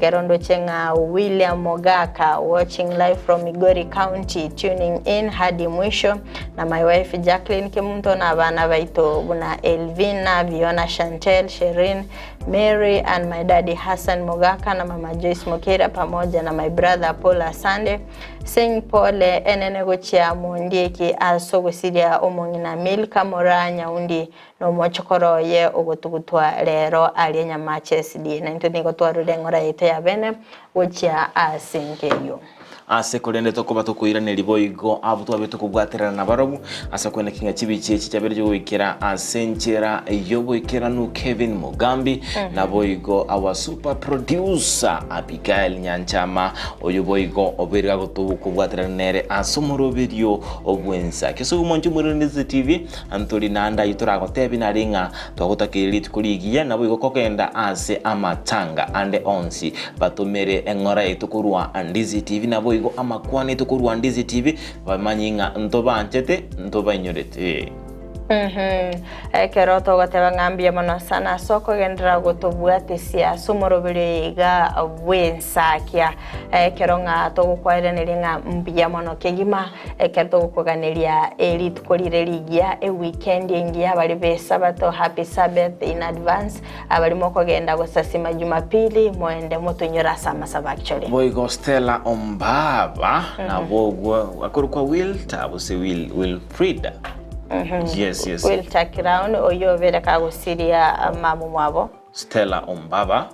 Kerondo chenga William Mogaka watching live from Migori County tuning in hadi mwisho, na my wife Jacqueline Kimunto na bana baito buna Elvina, Viona, Chantel, Sherin, Mary and my daddy Hassan Mogaka na mama Joyce Mokera pamoja na my brother Paul Asande sing pole enene gochia mundieki asogosiria omongina Milka Moranya undi no mochokoro ye ogotugutwa lero ali nyamache SD na ntoni gotwa rudengora ite ya bene gochia asingeyo ase kolende tokoba tukuira neliboigo abutwa betu kubwaterana na barobu asa kwene kinga chibiche chichabere jo wikira asenchera yobo ikira nu Kevin Mugambi na boigo our super producer Abigael Nyanchama oyoboigo oberiga gotubu kubwaterana nere asomoro video obwensa keso umonju muri Ndizi TV antoli nanda yitora gotebi na ringa twagotakiri tukuligiya na boigo kokenda ase amatanga ande onsi batomere engora itukurwa Ndizi TV na boigo amakwane tukurwa Ndizi TV bamanyinga ntoba anchete ntoba inyorete. Keroto gateba ngambia mono sana soko gendra gotobwate sia somorobere ga wensakia keronga to kwaire nelinga mbia mono kegima kerto kuganelia elite kolire ligia weekend ingia bali be sabato happy sabbath in advance abali moko genda gosasima Jumapili moende motonyora sama saba actually boy go Stella Ombaba na bogwa akorukwa will tabuse will FRIDAH. Yes. We'll take around oyo vere kagusiria mamu mwabo Stella Ombaba.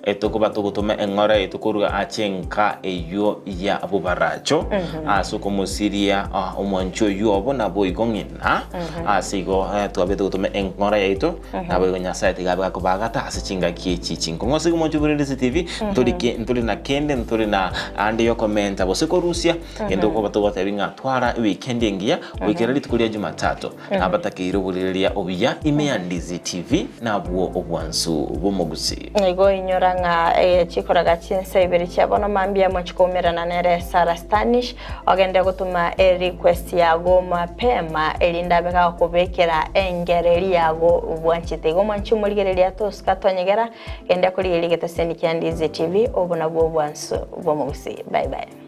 Etokuba tukutume engora etukuruga achenka eyo ya abubaracho asuko musiria omwancho yobo na boigongina asigo tuabeto kutume engora yeto na boigonya site gabe kubagata asichinga kiechichi ngosi kumoncho muri Ndizi TV ntuli na kende ntuli na ande yo comment aboseko Rusia endo ko batoba tabinga twara weekend ngia wikera litukulia Jumatatu abatakiro buriria obiya ime Ndizi TV na bwo obwansu bomogusi ego inyora nga chikoraga chinse ibiri chabono mambia mochikomera na nere Sara Stanish ogende gutuma request yago mapema elinda beka kubekera engereri yago ubwanchite go manchumuligereria toska tonyegera gende kuri ligeta sendi Ndizi TV obona bwo bwanso bomugusi. Bye bye.